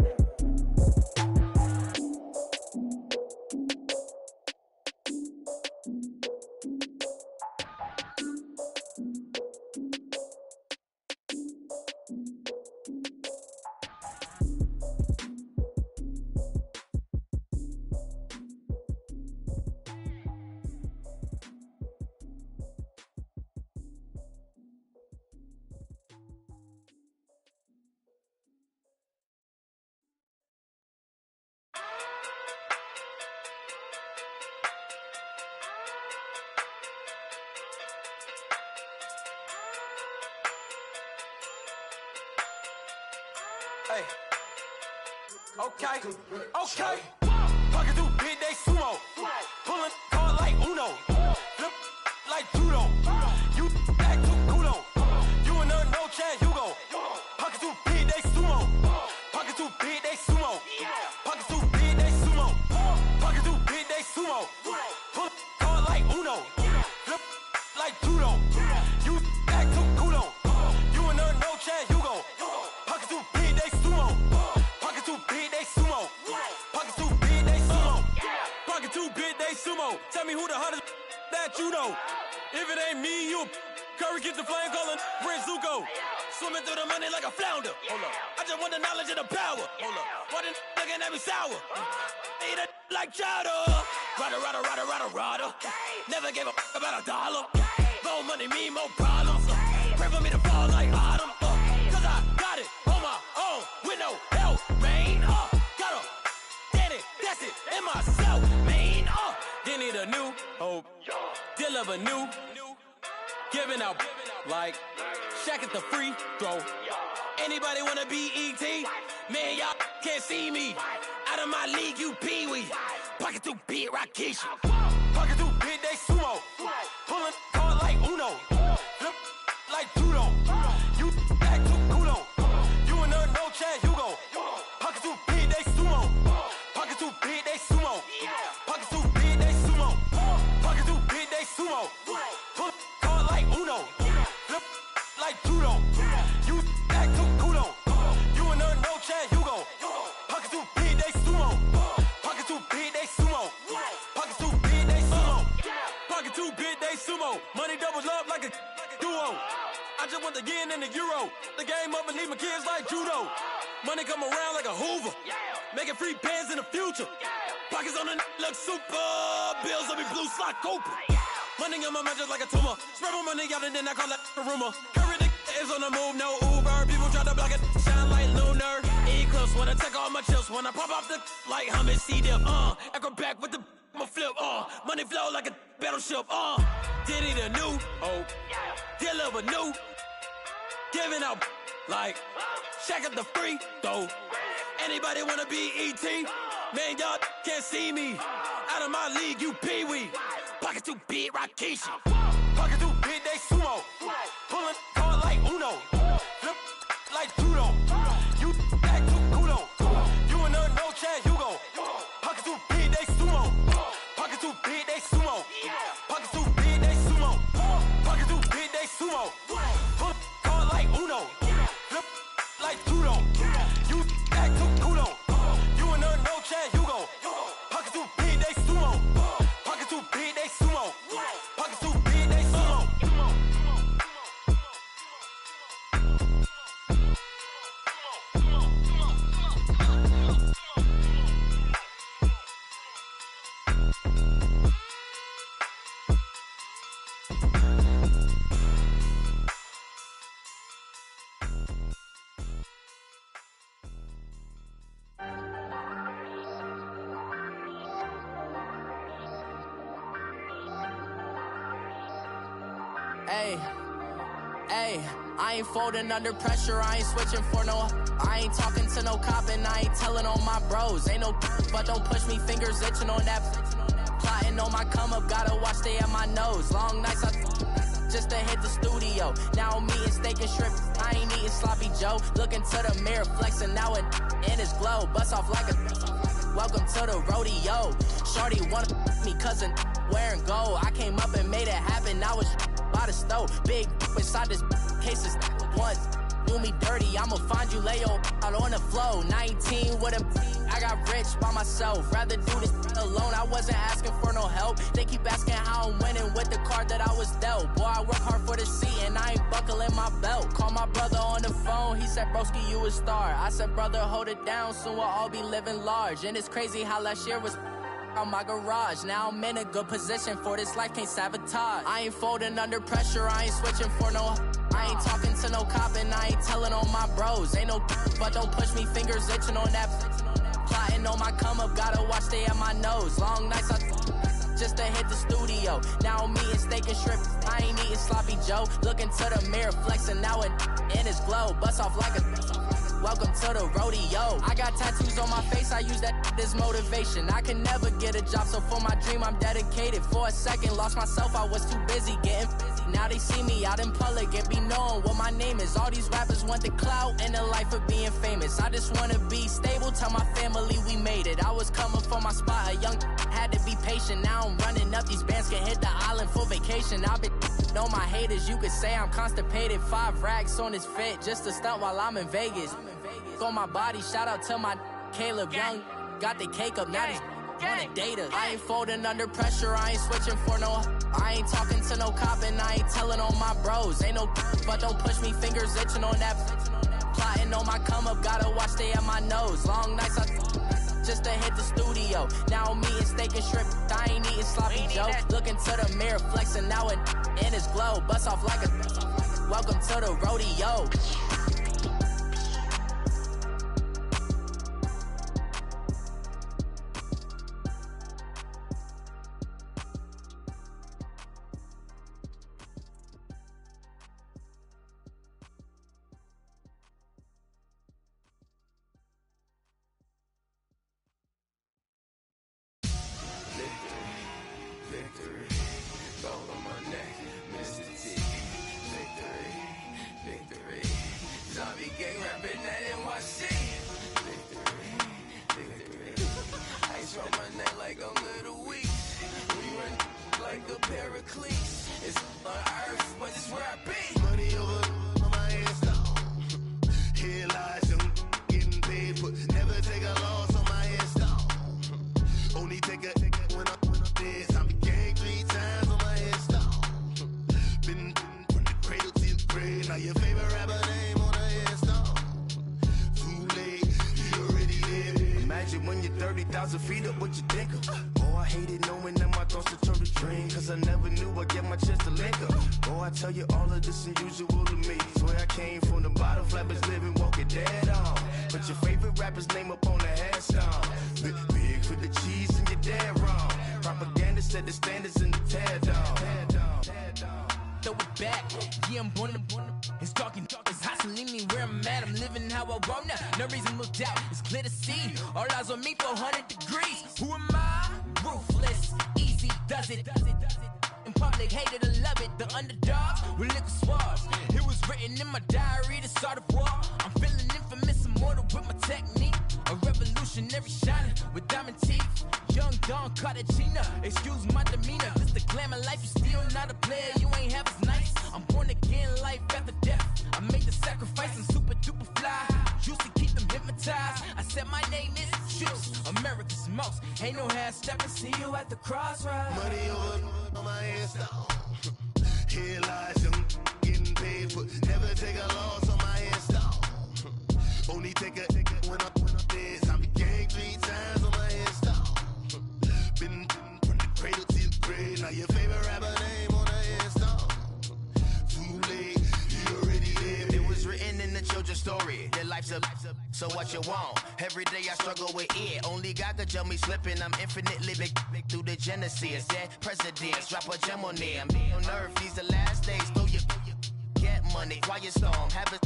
Hey. Okay. Pocket too big, they sumo. Pulling card like Uno. Flip like judo. You back to kudo. You and her no Chad Hugo. Pocket too big, they sumo. Pocket too big, they sumo. Pocket too big, they sumo. Pocket too big, they sumo. Pull card like Uno. Flip like judo. You back to kudo. You and her no Chad Hugo. Pocket too big, they sumo. Pocket too big, they sumo. Pocket too big, they sumo. Pocket too big, they sumo. Tell me who the hottest that you know. If it ain't me, you Curry gets the flame calling Prince Zuko. Swimming through the money like a flounder. Hold up. I just want the knowledge and the power. Hold up. Why the looking at me sour? Eat it like chowder. Rada. Never gave a about $1. More money mean more problems. Pray for me to fall like autumn. Cause I got it on my own with no help, man. Got a daddy, that's it, in myself, man. They need a new hope. Deal of a new giving out like Shaq at the free throw. Anybody wanna be E.T.? Man, y'all can't see me. Out of my league, you pee-wee. Pocket too big, Rakishi. Pocket too big, they sumo. Pulling card like Uno. Flip like judo. You back to kudo. You and her no Chad Hugo. Pocket too big, they sumo. Pocket too big, they sumo. Pocket too big, they sumo. Pocket too big, they sumo. Pull card like Uno. Flip like judo. You back to kudo. You and her no Chad Hugo. Pocket too big, they sumo. Pocket too big, they sumo. Pocket too big, they sumo. Pocket too big, they sumo. Money doubles up like a duo. I just want the yen and the euro. The game up and leave my kids like judo. Money come around like a Hoover. Making free bands in the future. Pockets on the look super. Bills on me blue slot Cooper. Money on my mind just like a tumor. Spread my money out and then I call that a rumor. Curry the is on the move, no Uber. People try to block it, shine like lunar. Eclipse when I take all my chips. When I pop off the like hummus, C-dip. Echo back with the I'ma flip. Money flow like a battleship. Diddy the new hope. Deliver new. Giving out like Shaq at the free throw. Anybody wanna be E.T.? Man, y'all can't see me. Out of my league, you pee-wee. Pocket too big, Rakishi. Pocket too big, they sumo. Pulling card like Uno. Flip like judo. You back to kudo. You and her no Chad Hugo. Pocket too big, they sumo. Pocket too big, they sumo. Pocket too big, they sumo. Pocket too big, they sumo. Pull card like Uno. Flip like judo. You back to kudo. You and her no Chad Hugo. Pocket too big, they sumo. Pocket too big, they sumo. Pocket too big, they sumo. Hey, I ain't folding under pressure, I ain't switching for no. I ain't talking to no cop and I ain't telling on my bros. Ain't no but don't push me, fingers itching on that. Plotting on my come up, gotta watch stay at my nose. Long nights just to hit the studio. Now I'm eating steak and shrimp, I ain't eating sloppy Joe. Looking to the mirror, flexing now and in his glow. Bust off like a welcome to the rodeo. Shorty wanna me cousin wearing gold. I came up and made it happen, now it's by the stove. Big inside this case is once do me dirty, I'ma find you lay out on the flow. 19 with him, I got rich by myself. Rather do this alone, I wasn't asking for no help. They keep asking how I'm winning with the card that I was dealt. Boy, I work hard for the seat and I ain't buckling my belt. Call my brother on the phone, he said, broski, you a star. I said, brother, hold it down, soon we'll all be living large. And it's crazy how last year was on my garage. Now I'm in a good position for this life, can't sabotage. I ain't folding under pressure, I ain't switching for no. I ain't talking to no cop and I ain't telling on my bros. Ain't no but don't push me, fingers itching on that. Plotting on my come up, gotta watch stay at my nose. Long nights just to hit the studio. Now I'm eating steak and shrimp, I ain't eating sloppy Joe. Looking to the mirror, flexing now and in his glow. Bust off like a welcome to the rodeo. I got tattoos on my face, I use that as motivation. I can never get a job, so for my dream I'm dedicated. For a second, lost myself, I was too busy getting busy. Now they see me out in public and be knowing what my name is. All these rappers want the clout and the life of being famous. I just wanna be stable, tell my family we made it. I was coming for my spot, a young had to be patient. Now I'm running up, these bands can hit the island for vacation. I've been know my haters, you could say I'm constipated. 5 racks on his fit, just to stunt while I'm in Vegas. On my body, shout out to my Caleb Young. Got the cake up, now wanna date us. I ain't folding under pressure, I ain't switching for no. I ain't talking to no cop and I ain't telling on my bros. Ain't no but don't push me, fingers itching on that. Plotting on my come up, gotta watch stay at my nose. Long nights just to hit the studio. Now I'm eating steak and shrimp, I ain't eating sloppy Joe. Looking to the mirror, flexing now and in his glow. Bust off like a welcome to the rodeo. So what you want? Every day I struggle with it. Only God could tell me slipping. I'm infinitely big through the genesis. Dead presidents, drop a gem on them. On earth, these the last days. Throw your get money, quiet storm. Have it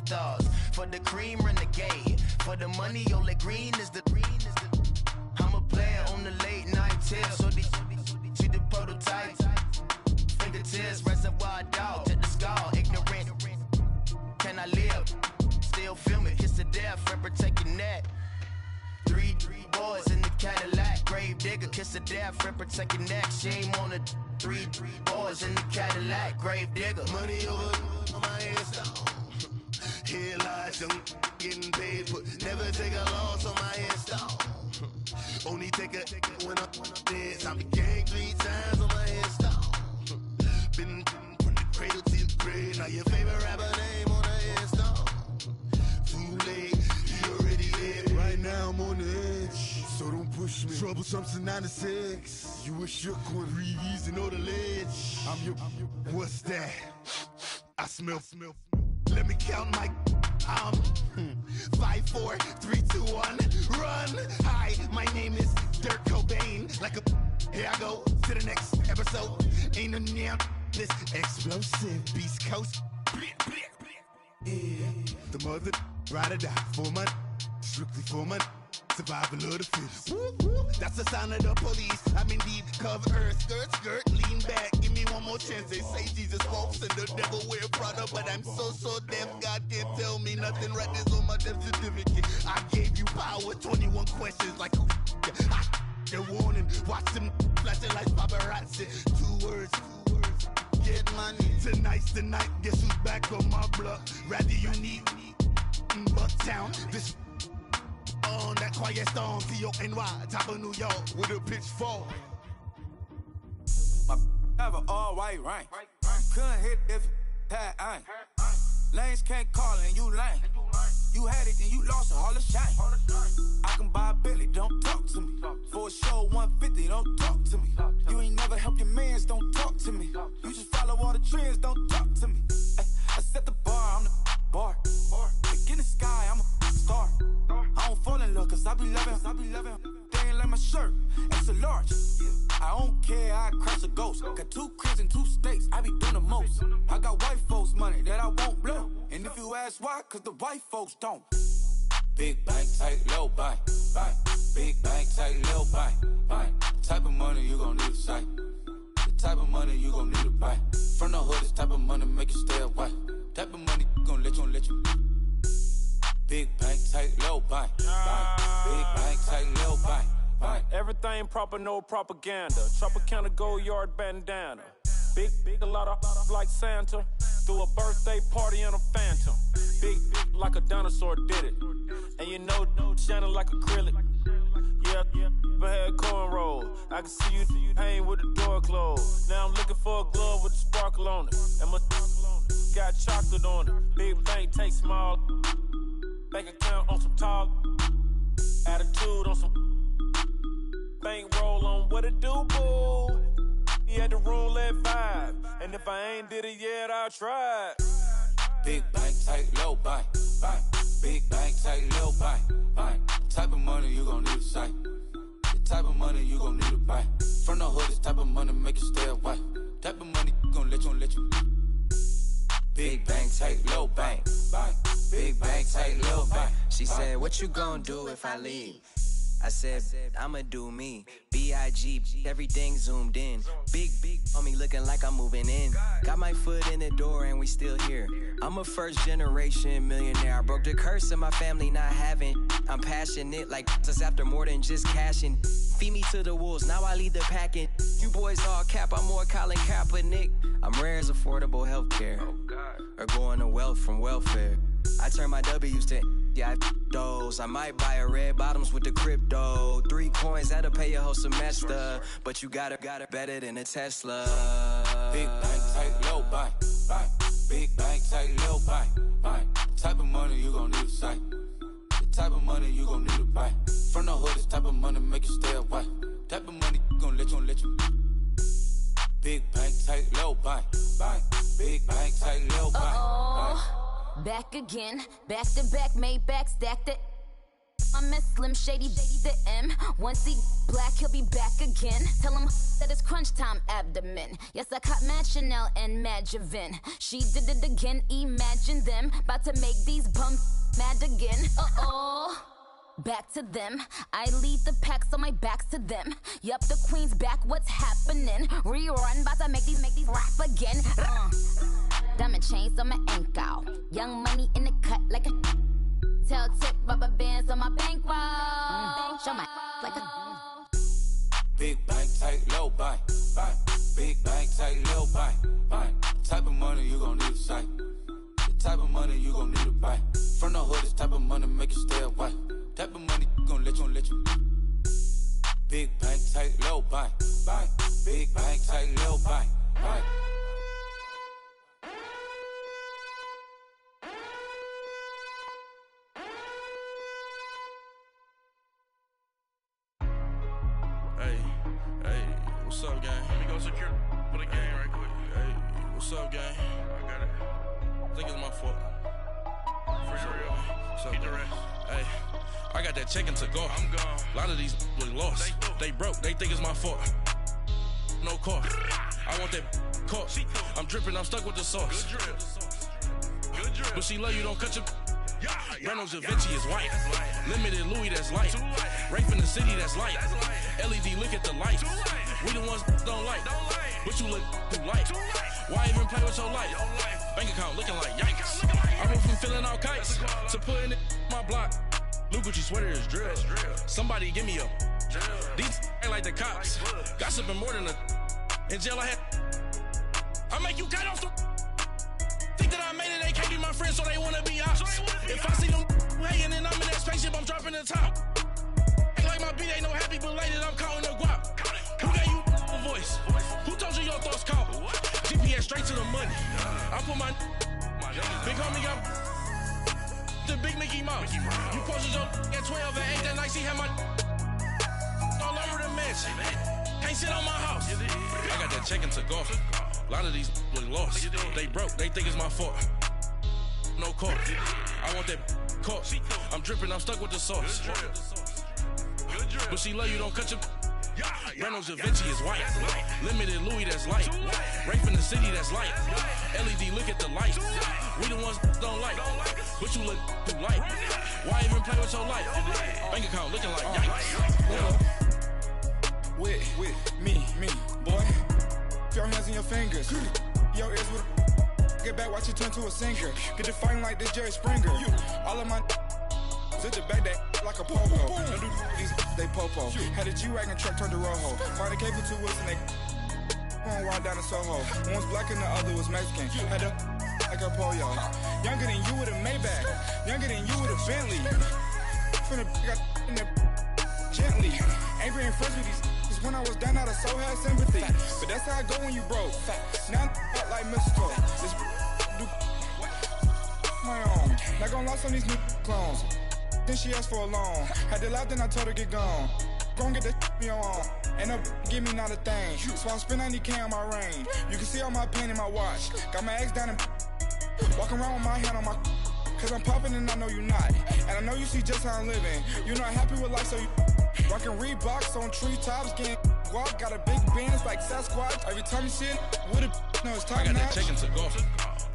thoughts. For the cream, renegade. For the money, only green is the. I'm a player on the late night tips. So these see the prototype. Fingertips, reservoir dog. To the skull, ignorant. Can I live? Still film it, kiss to death, friend protecting that. Three boys in the Cadillac, grave digger, kiss to death, friend protecting that. Shame on the three boys in the Cadillac, grave digger. Money over on my headstone. Here lies, I'm getting paid, but never take a loss on my headstone. Only take a when I'm dead. I'm the gang 3 times on my headstone. Been from the cradle to the grave. Now your favorite rapper name on the headstone. Too late, you already dead. Right now I'm on the edge, so don't push me. Troublesome to 9 to 6. You a shook one, breeze and know the ledge. I'm your. What's that? I smell. Let me count my. 5, 4, 3, 2, 1, run. Hi, my name is Dirk Cobain. Like a. Here I go to the next episode. Ain't no damn this explosive Beast Coast. Yeah. The mother ride or die for money, strictly for money. Survival of the fittest. That's the sound of the police. I'm indeed cover earth, skirt, lean back. Give me one more chance. They say Jesus walks and the devil wear Prada, but I'm so deaf. God can't tell me nothing. Right there's on my death certificate. I gave you power. 21 questions like who? They're warning. Watch them flashing like paparazzi. Two words. Get money. Tonight's the night. Guess who's back on my block? Rather unique. Bucktown. This. On that quiet storm, T-O-N-Y, top of New York, with a pitchfork. My have an all-white rank. Couldn't hit if it had ain't. Lanes can't call and you lame. You had it and you lost it, all the shame. I can buy a Billy, don't talk to me. For a show 150, don't talk to me. You ain't never help your mans, don't talk to me. You just follow all the trends, don't talk to me. I set the bar, I'm the bar. Like in the sky, I'm a star. I don't fall in love cause I be loving. They ain't like my shirt, it's a large. I don't care, I crash a ghost. Got 2 cribs in 2 states, I be doing the most. I got white folks money that I won't blow. And if you ask why, cause the white folks don't. Big bank, tight, low bank. Big bank, tight, low bank. Type of money you gon' need a sight. The type of money you gon' need to buy. From the hood, this type of money make you stay away. Type of money gon' let you. Big bank, tight, low bank. Big bank, tight, low bank. Everything proper, no propaganda. Tropicana gold yard bandana. Big, a lot of like Santa. Threw a birthday party in a phantom. Big like a dinosaur did it. And you know, shining like acrylic. Yeah, but had cornrow. I can see you hang with the door closed. Now I'm looking for a glove with a sparkle on it. And my got chocolate on it. Big bank, take small. Bank account on some talk. Attitude on some. Bank roll on what it do, boo. He had the roulette vibe. And if I ain't did it yet, I'll try. Big bank, tight, low bank. Big bank, tight, low bank. Type of money you gon' need a sight. The type of money you gon' need to buy. From the hood, this type of money make you stay away. Type of money gon' let you. Big bank, tight, low bank. Big bank, tight, low bank. She said, what you gon' do if I leave? I said, I'ma do me. B.I.G. Everything zoomed in. Big on me looking like I'm moving in. Got my foot in the door and we still here. I'm a first generation millionaire. I broke the curse of my family not having. I'm passionate like just after more than just cashing. Feed me to the wolves, now I lead the packing. You boys all cap, I'm more Colin Kaepernick. I'm rare as affordable healthcare. Or going to wealth from welfare. I turn my W's to those. I might buy a red bottoms with the crypto. 3 coins, that'll pay your whole semester. But you got it better than a Tesla. Big bank, tight, low bank. Big bank, tight, low bank. Type of money you gon' need a sight. The type of money you gon' need to buy. From the hood, this type of money make you stay away. Type of money gon' let you. Big bank, tight, low bank. Big bank, tight, low bank. Back again, back to back, made back, stacked it. I miss Slim Shady, the M. Once he black, he'll be back again. Tell him that it's crunch time abdomen. Yes, I caught Mad Chanel and Mad Javin. She did it again, imagine them. About to make these bums mad again. Back to them. I lead the pack, so my back's to them. Yup, the queen's back, what's happening? Rerun, about to make these rap again. Diamond chains on my ankle. Young money in the cut like a tail tip, rubber bands on my bankroll. Show my like a big bank, tight, low bank. Big bank, tight, low bank. Type of money you gon' need a sight. The type of money you gon' need to buy. From the hood, this type of money make you stay away. Type of money gon' let you. Big bank, tight, low bank. Big bank, tight, low bank. What's up, gang? Let me go secure for the game right quick. Hey, what's up, gang? I got it. I think it's my fault. For real. What's up, the rest. Hey, I got that chicken to go. I'm gone. A lot of these was lost. They broke. They think it's my fault. No car. I want that caught. I'm dripping. I'm stuck with the sauce. Good drip. But she love you. Don't cut your. Reynolds Da Vinci is white. Limited Louis, that's light. Rafe in the city, that's light. LED, look at the lights. We the ones don't like. But you look too light. Why even play with your life? Bank account looking like yikes. I went from filling out kites to putting it in my block. Look what you sweater is drill. Somebody give me a. These ain't like the cops. Gossiping more than a. In jail I had. I make you cut off the. Think that I made it, they can't be my friends, so they wanna be ops. If I see them hating and I'm in that spaceship, I'm dropping the top. Ain't like my beat ain't no happy belated, I'm calling the guap. Who gave you a voice? Who told you your thoughts count? GPS straight to the money. I put my big homie got the big Mickey Mouse. You posted your at 12 and 8 that night, she had my all over the mansion. Can't sit on my house. I got that check into golf. A lot of these look lost. They broke, they think it's my fault. No court. I want that court. I'm dripping, I'm stuck with the sauce. But she love you, don't cut your. Reynolds Da Vinci is white. Limited Louis, that's light. Rafe in the city, that's light. LED, look at the lights. We the ones don't like. But you look too light. Why even play with your life? Bank account looking like yikes. With me, boy. Your hands and your fingers. Your ears with a. Get back, watch you turn to a singer. Get to fighting like this Jerry Springer. All of my. Zit the back that like a pogo. Don't do these, they popo. Had a G-Wagon truck turned to Rojo. Find a cable to us and they going wild down in Soho. One was black and the other was Mexican. Had a like a pollo. Younger than you with a Maybach. Younger than you with a Bentley. From the got in the gently. Angry and friends with these. Cause when I was down, I so had sympathy. But that's how I go when you broke. Now I'm like mistletoe. This do my own. Not gonna lost on these new clones. Then she asked for a loan. Had to laugh, then I told her get gone. Gon' get that me on. And up, give me not a thing. So I spend 90K on my ring. You can see all my pain in my watch. Got my ex down and walking around with my hand on my. Cause I'm popping and I know you not. And I know you see just how I'm living. You're not happy with life, so you rockin' Reeboks on treetops, getting guap. Got a big Benz like Sasquatch. Every time you see it, with it, no, it's top notch. I got that check into golf.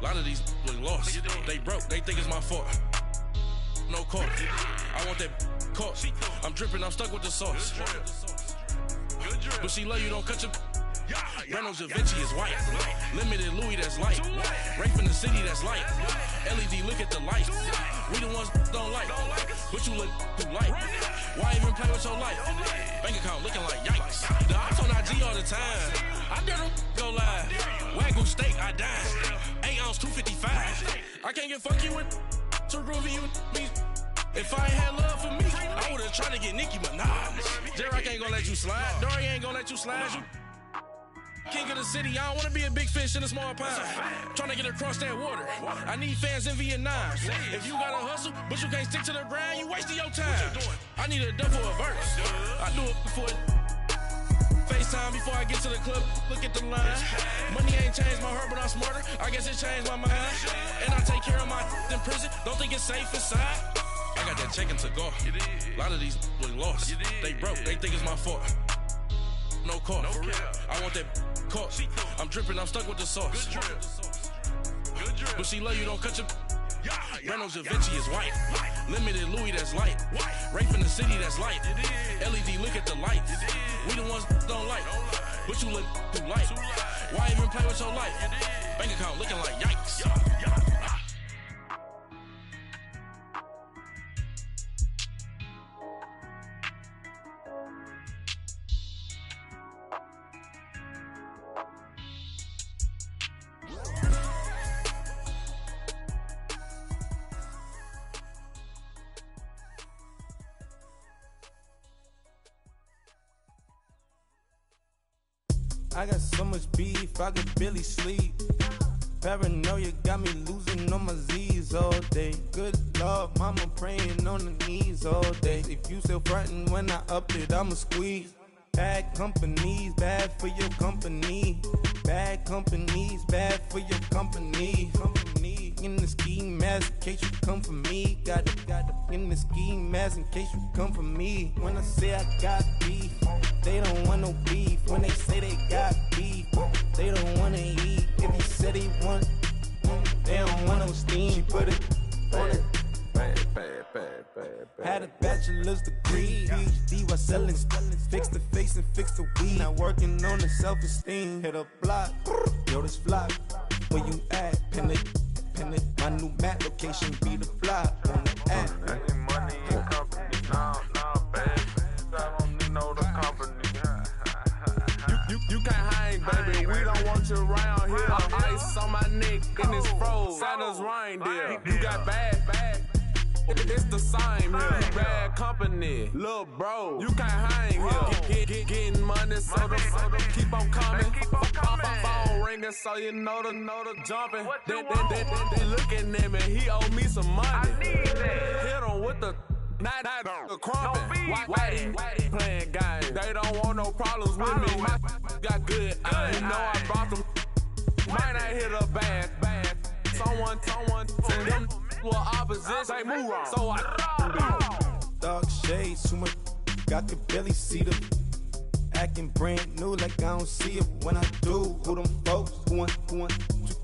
A lot of these look lost. They broke, they think it's my fault. No court. I want that court. I'm dripping, I'm stuck with the sauce. But she love you, don't cut your. Reynolds Da Vinci is white. Limited Louis, that's light. Rafe in the city, that's light. LED, look at the lights. We the ones don't like. But you look too light. Why even play with your life? Bank account looking like yikes. The ops on IG all the time. I dare them go live. Wagyu steak, I dine. 8 ounce, 255. I can't get fuck you with. So groovy you me. If I ain't had love for me, I would've tried to get Nicki Minaj. Derek ain't gonna let you slide. Dory ain't gonna let you slide. You king of the city, I don't wanna be a big fish in a small pond. Trying to get across that water. I need fans in Vietnam. If you gotta hustle, but you can't stick to the grind, you wasting your time. I need a double a verse. I do it before FaceTime before I get to the club, look at the line. Money ain't changed my heart, but I'm smarter. I guess it changed my mind. And I take care of my in prison. Don't think it's safe inside. I got that check into golf. A lot of these look lost. They broke, they think it's my fault. No court. I want that court. I'm dripping, I'm stuck with the sauce. But she love you, don't cut your. Reynolds Da Vinci is white. Limited Louis, that's light. Rafe in the city, that's light. LED, look at the lights. We the ones don't like. But you look too light. Why even play with your life? Bank account looking like yikes. I got so much beef, I could barely sleep. Paranoia got me losing on my Z's all day. Good Lord, mama praying on the knees all day. If you still frontin' when I up it, I'ma squeeze. Bad companies, bad for your company. Bad companies, bad for your company. In the ski mask, in case you come for me. Got it in the ski mask, in case you come for me. When I say I got beef, they don't want no beef. When they say they got beef, they don't wanna eat. If you said they want, they don't want no steam. She put it on it, Had a bachelor's degree, PhD while selling. Fix the face and fix the weed. Now working on the self-esteem. Hit a block, yo, this flock. Where you at? Pin it. My new map location be the fly on the app. I need money and company. Nah, baby. I don't need no company. You can't hang, baby. We don't want you around here. Ice on my neck in this froze. Santa's reindeer. You got bad. It's the same here. Bad company, little bro. You can't hang here. Getting money, so the keep on coming. Phone ringing, so you know the jumping. They looking at me. He owe me some money. Hit him with the night crumping. Whitey playing games. They don't want no problems with me. My got good. You know I brought them. Might not hit a bad. Someone send them were opposition. Say move wrong. So I dark shades, too much. Got the belly see them. Acting brand new like I don't see it when I do. Who them folks? Who want too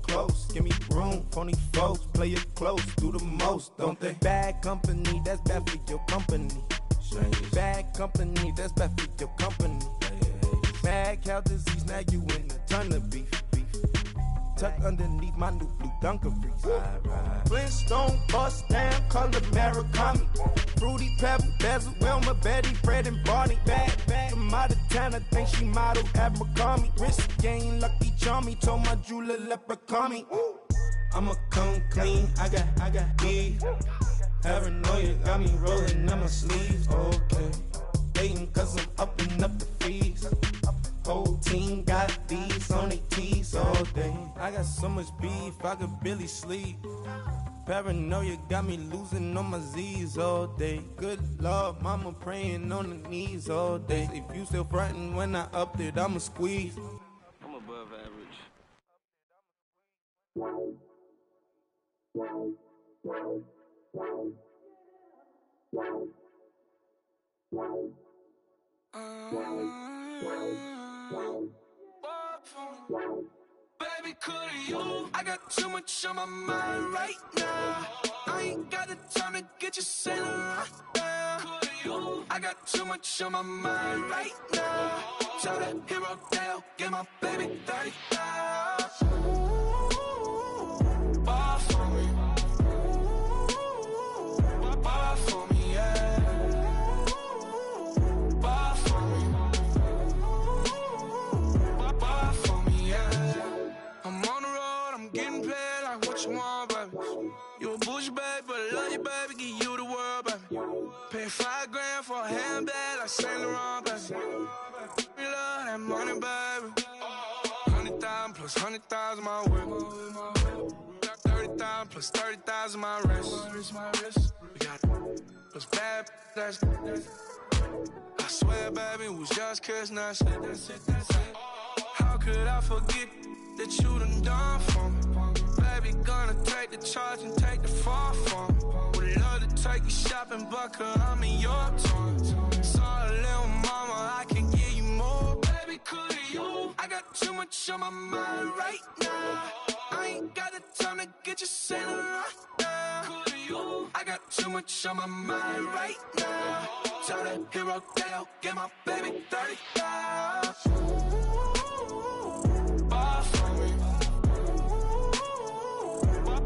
close? Give me room, phony folks. Play it close, do the most, don't they? Bad company, that's bad for your company. Bad company, that's bad for your company. Mad cow disease, now you in a ton of beef. Tuck underneath my new blue Dunkaroos. Flintstone bust down, color Murakami. Fruity Pebble, Bezel, Wilma, Betty, Fred, and Barney. Bad from out of town, I think she model at McCarmy. Wrist game, lucky charmy, told my jeweler leprechaun me. I'ma come clean, I got E. Paranoia got me rolling on my sleeves, okay. Hating cause I'm upping up the fees. Whole team got these on their tees all day. I got so much beef, I could barely sleep. Paranoia got me losing on my Z's all day. Good Lord, mama praying on the knees all day. If you still frontin' when I upped it, I'ma squeeze. I'm above average. Baby, could you? I got too much on my mind right now. I ain't got the time to get you sailing right now. Could you? I got too much on my mind right now. Tell that hero Dale, get my baby 30,000. Bar for me. Bar for me, yeah. Bar for me. Bar for me, yeah. I'm on the road, I'm getting paid like what you want, baby. You a bougie, baby, but I love you, baby. Give you the world, baby. Pay $5 grand for a handbag like Saint Laurent, baby. We love that money, baby. 100,000 plus 100,000 my way. Got 30,000 plus 30,000 my wrist. We got those bad, that's I swear, baby, it was just kiss, that's it. How could I forget that you done for me? Baby, gonna take the charge and take the fall from me. Would love to take you shopping, but cause I'm in your town. Sorry, little mama, I can give you more. Baby, could you? I got too much on my mind right now. I ain't got the time to get you sailing right now. Could you? I got too much on my mind right now. Tell that hero Dale, get my baby 30,000. Bar for me.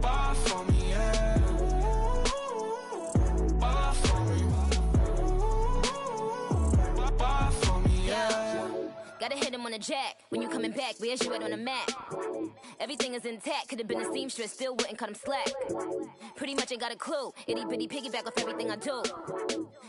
Bar for me, yeah. Bar for me. Bar for me, yeah. Gotta hit him on the jack. When you coming back, where's you at on the map? Everything is intact. Could've been a seamstress, still wouldn't cut him slack. Pretty much ain't got a clue. Itty bitty piggyback off everything I do.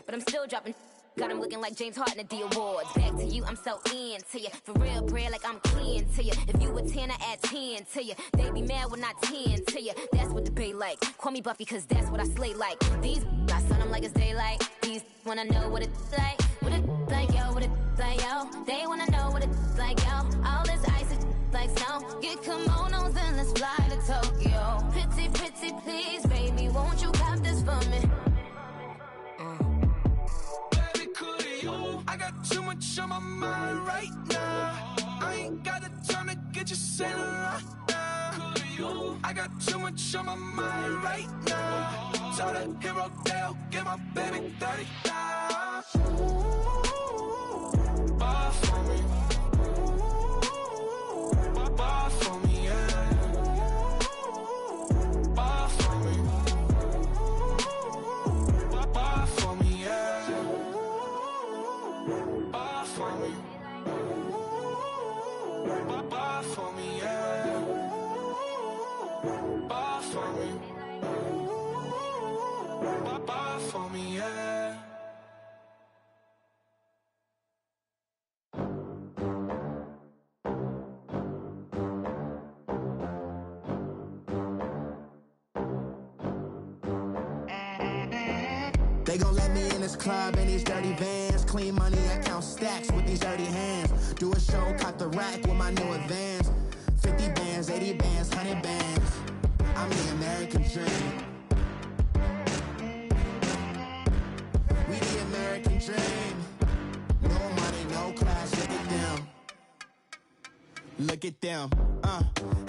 But I'm still dropping. Got him looking like James Harden at the awards. Back to you, I'm so into you. For real, bread, like I'm keen to you. If you a 10, I add 10 to you. They be mad when I 10 to you. That's what the bay like. Call me Buffy, cause that's what I slay like. These, I son them like it's daylight. These wanna know what it's like. What it like, yo, what it like, yo. They wanna know what it's like, yo. All this ice is like snow. Get kimonos and let's fly to Tokyo. Pretty, pretty, please, baby, won't you cop this for me? I got too much on my mind right now. I ain't got the time to get you sailing right now. I got too much on my mind right now. So the hero Dale, give my baby 30 down. Ball for me. Ball for me, yeah. Ball for me. Ball for me, yeah. Ball for me. Ball for me, yeah. Ball for me. Ball for me, yeah. They gon' let me in this club in these dirty vans. Clean money, I count stacks with these dirty hands. Do a show, caught the rack with my new advance. 50 bands, 80 bands, 100 bands. I'm the American dream. We the American dream. No money, no class, look at them. Look at them,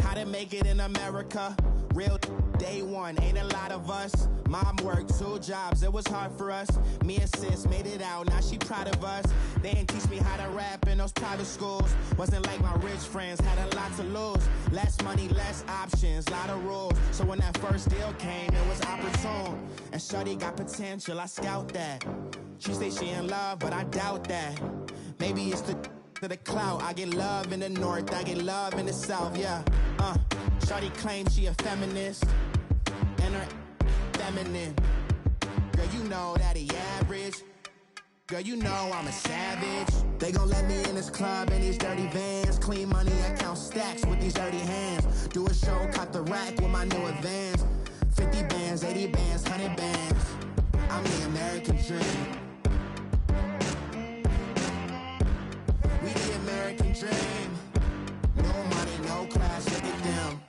how to make it in America. Real day one, ain't a lot of us. Mom worked 2 jobs, it was hard for us. Me and sis made it out, now she proud of us. They ain't teach me how to rap in those private schools. Wasn't like my rich friends, had a lot to lose. Less money, less options, lot of rules. So when that first deal came, it was opportune. And shorty got potential, I scout that. She say she in love, but I doubt that. Maybe it's to the clout. I get love in the north, I get love in the south, yeah. Shorty claims she a feminist, and her feminine. Girl, you know that he average. Girl, you know I'm a savage. They gon' let me in this club in these dirty vans. Clean money, I count stacks with these dirty hands. Do a show, caught the rack with my new advance. 50 bands, 80 bands, 100 bands. I'm the American dream. We the American dream. No money, no class, look at them.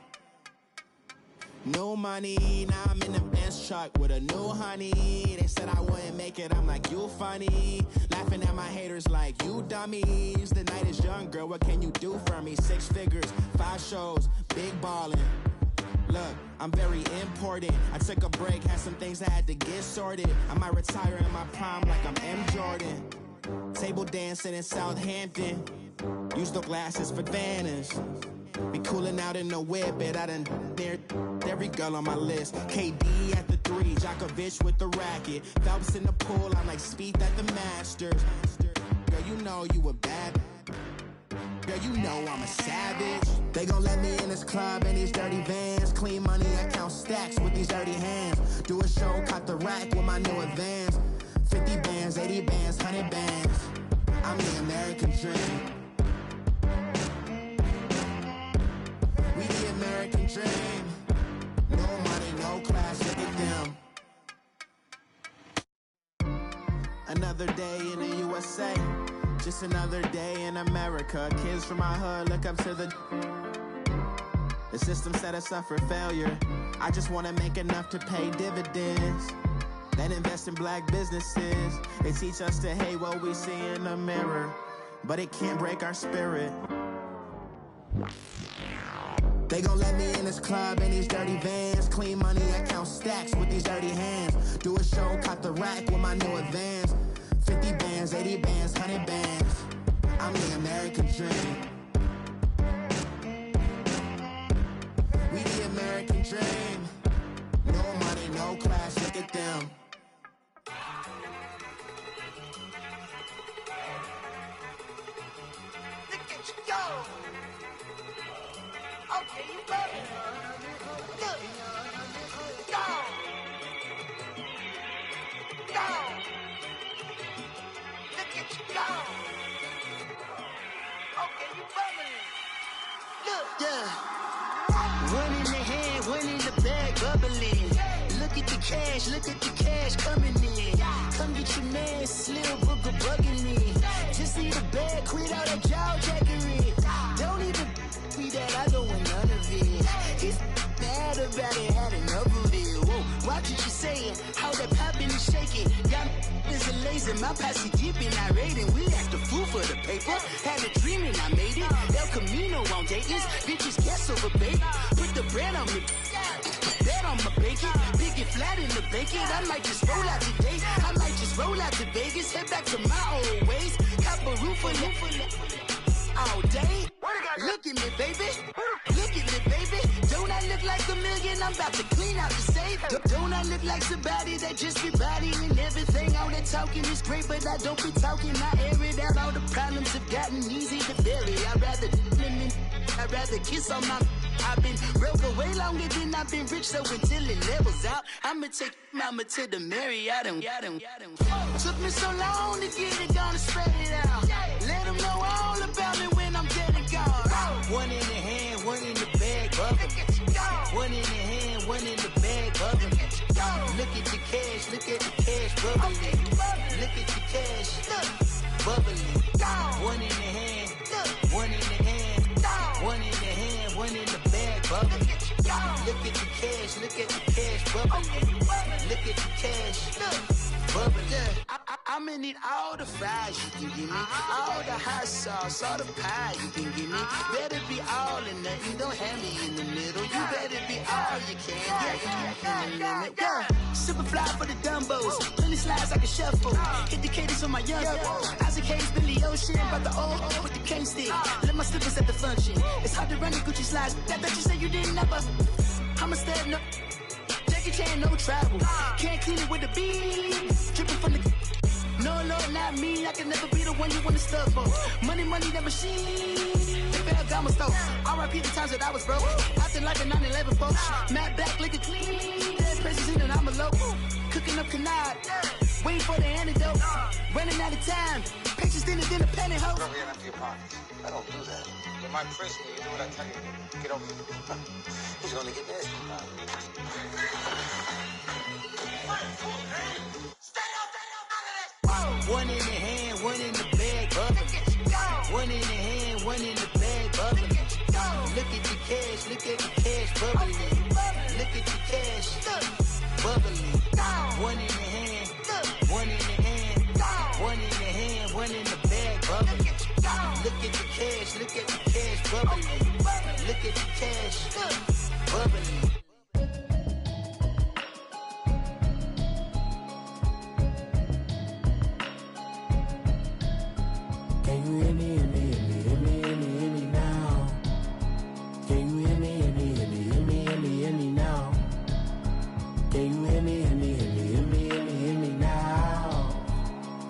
No money, now I'm in the Benz truck with a new honey. They said I wouldn't make it, I'm like, you funny. Laughing at my haters like, you dummies. The night is young, girl, what can you do for me? 6 figures, 5 shows, big ballin'. Look, I'm very important. I took a break, had some things I had to get sorted. I might retire in my prime like I'm M. Jordan. Table dancing in Southampton. Use the glasses for Vannas. Be coolin' out in the whip, but I done there every girl on my list. KD at the 3, Djokovic with the racket. Phelps in the pool, I'm like Speed at the Masters. Girl, you know you a bad. Girl, you know I'm a savage. They gon' let me in this club in these dirty vans. Clean money, I count stacks with these dirty hands. Do a show, caught the rack with my new advance. 50 bands, 80 bands, 100 bands. I'm the American dream. We the American dream. No money, no class, look at them. Another day in the USA. Just another day in America. Kids from my hood look up to the system set us up for failure. I just wanna make enough to pay dividends. Then invest in black businesses. They teach us to hate what we see in the mirror, but it can't break our spirit. They gon' let me in this club in these dirty vans. Clean money, I count stacks with these dirty hands. Do a show, caught the rack with my new advance. 50 bands, 80 bands, 100 bands. I'm the American dream. We the American dream. No money, no class, look at them. Look at you go. Okay, you ready? Look. Go. Go. Look at you go. Okay, you bubbling. Look. Yeah. One in the hand, one in the bag, bubbling. Look at the cash coming in. Come get your man, Slim Booker bugging me. Just need a bag, quit all that jaw jackery. Don't even me that I don't want none of it. He's mad about it, had enough of it. Whoa, watch what you saying, how that poppin' and shaking. Got is a lazy, my posse deep and irate, and we act a fool for the paper. Had a dream and I made it. El Camino on Dayton's, bitches guess over bait. Put the bread on me, bet on my bacon. Big it flat in the bacon. I might just roll out today. I might just roll out to Vegas, head back to my old ways. Cop a roof for all day. Look at me, baby. Look at me, baby. Don't I look like a million? I'm about to clean out the safe. Don't I look like somebody that just be bodying everything? All that talking is great, but I don't be talking. I air it out. All the problems have gotten easy to bury. I'd rather kiss on my. I've been broke way longer than I've been rich, so until it levels out, I'ma take mama to the Marriott and took me so long to get it, gonna spread it out. Let them know all about me when I'm dead and gone. One in the hand, one in the bag, bubba. One in the hand, one in the bag, bubba. Look at the cash, look at the cash, bubbly. Look at the cash, bubbly. One in the hand, one in the hand, one in the hand, one in the bag, bubbly. Look at the cash, look at the cash, bubbly. Look at the cash, bubbly. I'ma need all the fries you can give me, all the hot sauce, all the pie you can give me. Better be all or nothing, don't have me in the middle. You better be all you can. Yeah. Super fly for the dumbos, plenty slides I can shuffle. Hit the cadence on my young Isaac Hayes, Billy Ocean, about the old with the cane stick. Let my slippers at the function. It's hard to run the Gucci slides. That bet you say you didn't never. I'ma step no. Jackie Chan, no travel. Can't clean it with the beat. Dripping from the. No, not me. I can never be the one you want to stuff for. Money, the machine. They fell down my stove. R.I.P. the times that I was broke. Acting like a 9/11 folks. Matte back, liquor clean. Dead presses in and I'm a local. Cooking up canard. Waiting for the antidote. Running out of time. Pictures in a penny hoe. Don't get empty your pockets. I don't do that. You might frisk me. You do what I tell you. Get over here. He's gonna get nasty. One in the hand, one in the bag, bubba. One in the hand, one in the bag, bubba. Look at the cash, look at the cash, bubbly. Look at the cash, bubbly. One in the hand, one in the hand, one in the hand, one in the bag, bubba. Look at the cash, look at the cash, bubbly. Look at the cash, bubbly. Can you hear me, hear me, hear me, hear me, hear me, hear me now? Can you hear me, hear me, hear me, hear me, hear me, hear me now? Can you hear me, hear me, hear me, hear me, hear me, hear me now?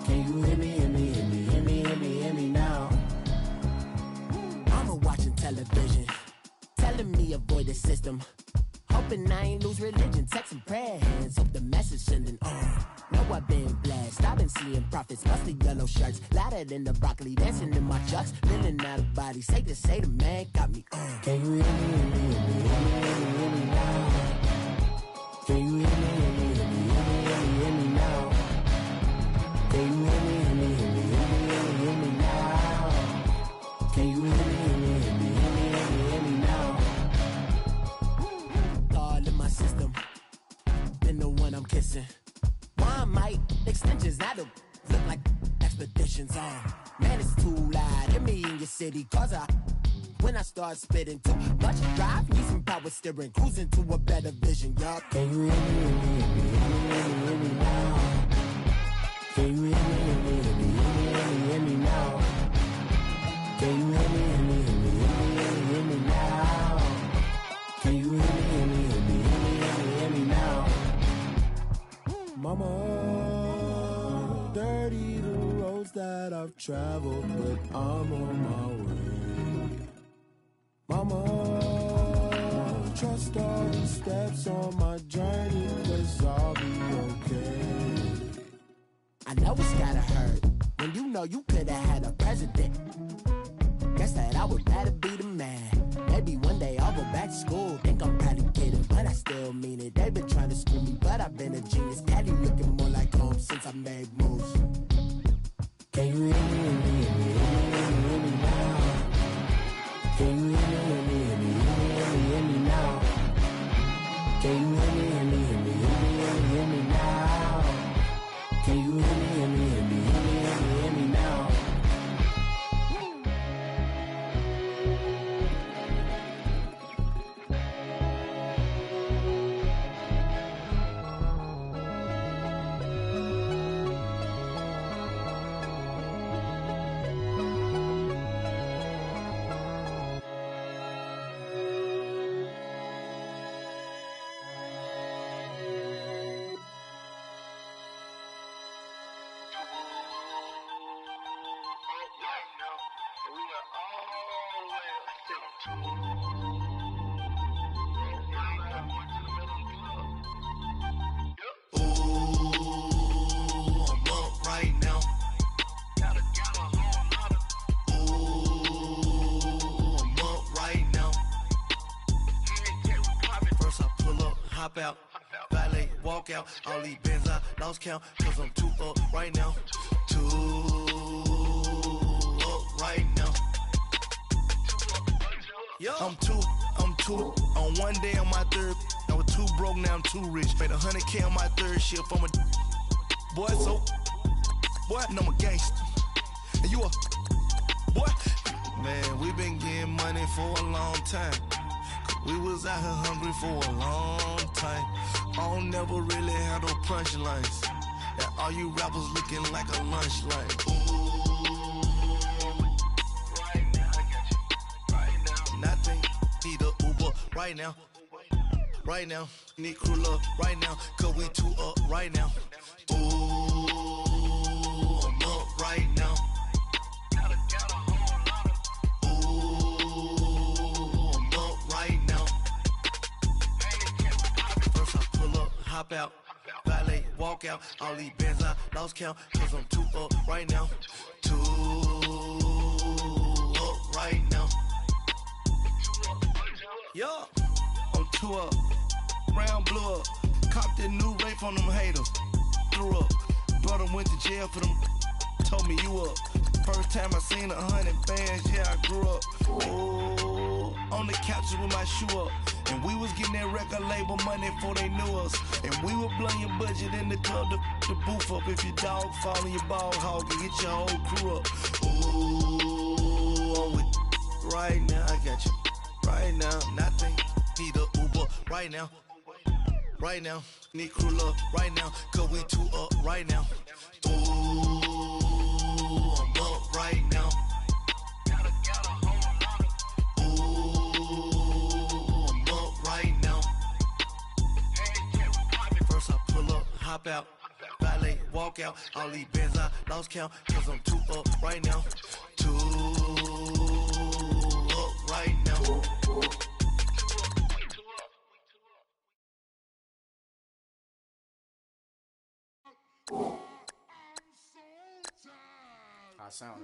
Can you hear me, hear me, hear me, hear me, hear me, hear me now? I'm watching television, telling me avoid the system. Hoping I ain't lose religion, texting prayer hands, hope the message sending on. Know I've been blessed, I've been seeing prophets, mustard yellow shirts, louder than the broccoli, dancing in my chucks, feeling out of body, say to say the man got me on. Can you hear me, hear me, hear me, hear me, hear me, hear me now? Can you hear me, hear me, hear me, hear me, hear me, hear me now? Can you hear me, hear me, hear me, hear me, hear me, hear me now? Can you hear me, hear me, hear me, hear me, hear me, hear me now? All in my system, been the one I'm kissing. One might extensions, I don't look like expeditions on. Man, it's too loud. Hit me in your city, cause when I start spitting too much drive, need some power steering, cruising to a better vision, y'all. Can you hear me, hear me, hear me, hear me, hear me, hear me now? Can you hear me, hear me, hear me, hear me, hear me, hear me now? Can you hear me, hear me, hear me, hear me, hear me, hear me now? Can you hear me, hear me, hear me, hear me, hear me, hear me now? Mama, dirty the roads that I've traveled, but I'm on my way. Mama, trust all the steps on my journey, 'cause I'll be okay. I know it's gotta hurt when you know you could've had a president. Guess that I would rather be the man. Maybe one day I'll go back to school. Think I'm probably kidding, but I still mean it. They've been trying to school me, but I've been a genius. Daddy looking more like home since I made moves. Can you hear me, hear me, hear me, hear me, hear me now? Can you hear me, hear me, hear me, hear me, hear me, hear me now? Can you hear me, hear me, hear me, hear me, hear me, hear me now? Can you hear me, Ooh, I'm up right now. Ooh, I'm up right now. First I pull up, hop out, valet, walk out. All these bands I lost count, cause I'm too up right now. Too up right now. I'm two on one day on my third. I was too broke, now I'm too rich. Made 100K on my third shift. I'm a boy, so boy, and I'm a gangster. And you a boy. Man, we been getting money for a long time. We was out here hungry for a long time. I don't never really have no punchlines. And all you rappers looking like a lunch line. Nothing, need a Uber right now. Right now, need crew love right now. Cause we too up right now. Ooh, I'm up right now. Ooh, I'm up right now. First I pull up, hop out, valet, walk out. All these bands I lost count. Cause I'm too up right now. Too up right now. Yo, I'm too up, round blew up, copped that new rape on them haters, threw up, brother went to jail for them, told me you up, first time I seen 100 bands, yeah I grew up, oh, on the couches with my shoe up, and we was getting that record label money before they knew us, and we were blowing your budget in the club to boof up, if your dog fall in your ball hog and get your whole crew up, ooh, I'm with right now, I got you. Right now, nothing, need a Uber right now. Right now, need crew love right now. Cause we too up right now. Ooh, I'm up right now. Ooh, I'm up right now. First I pull up, hop out, valet, walk out. All these bands I lost count. Cause I'm too up right now. Too up right now. I sound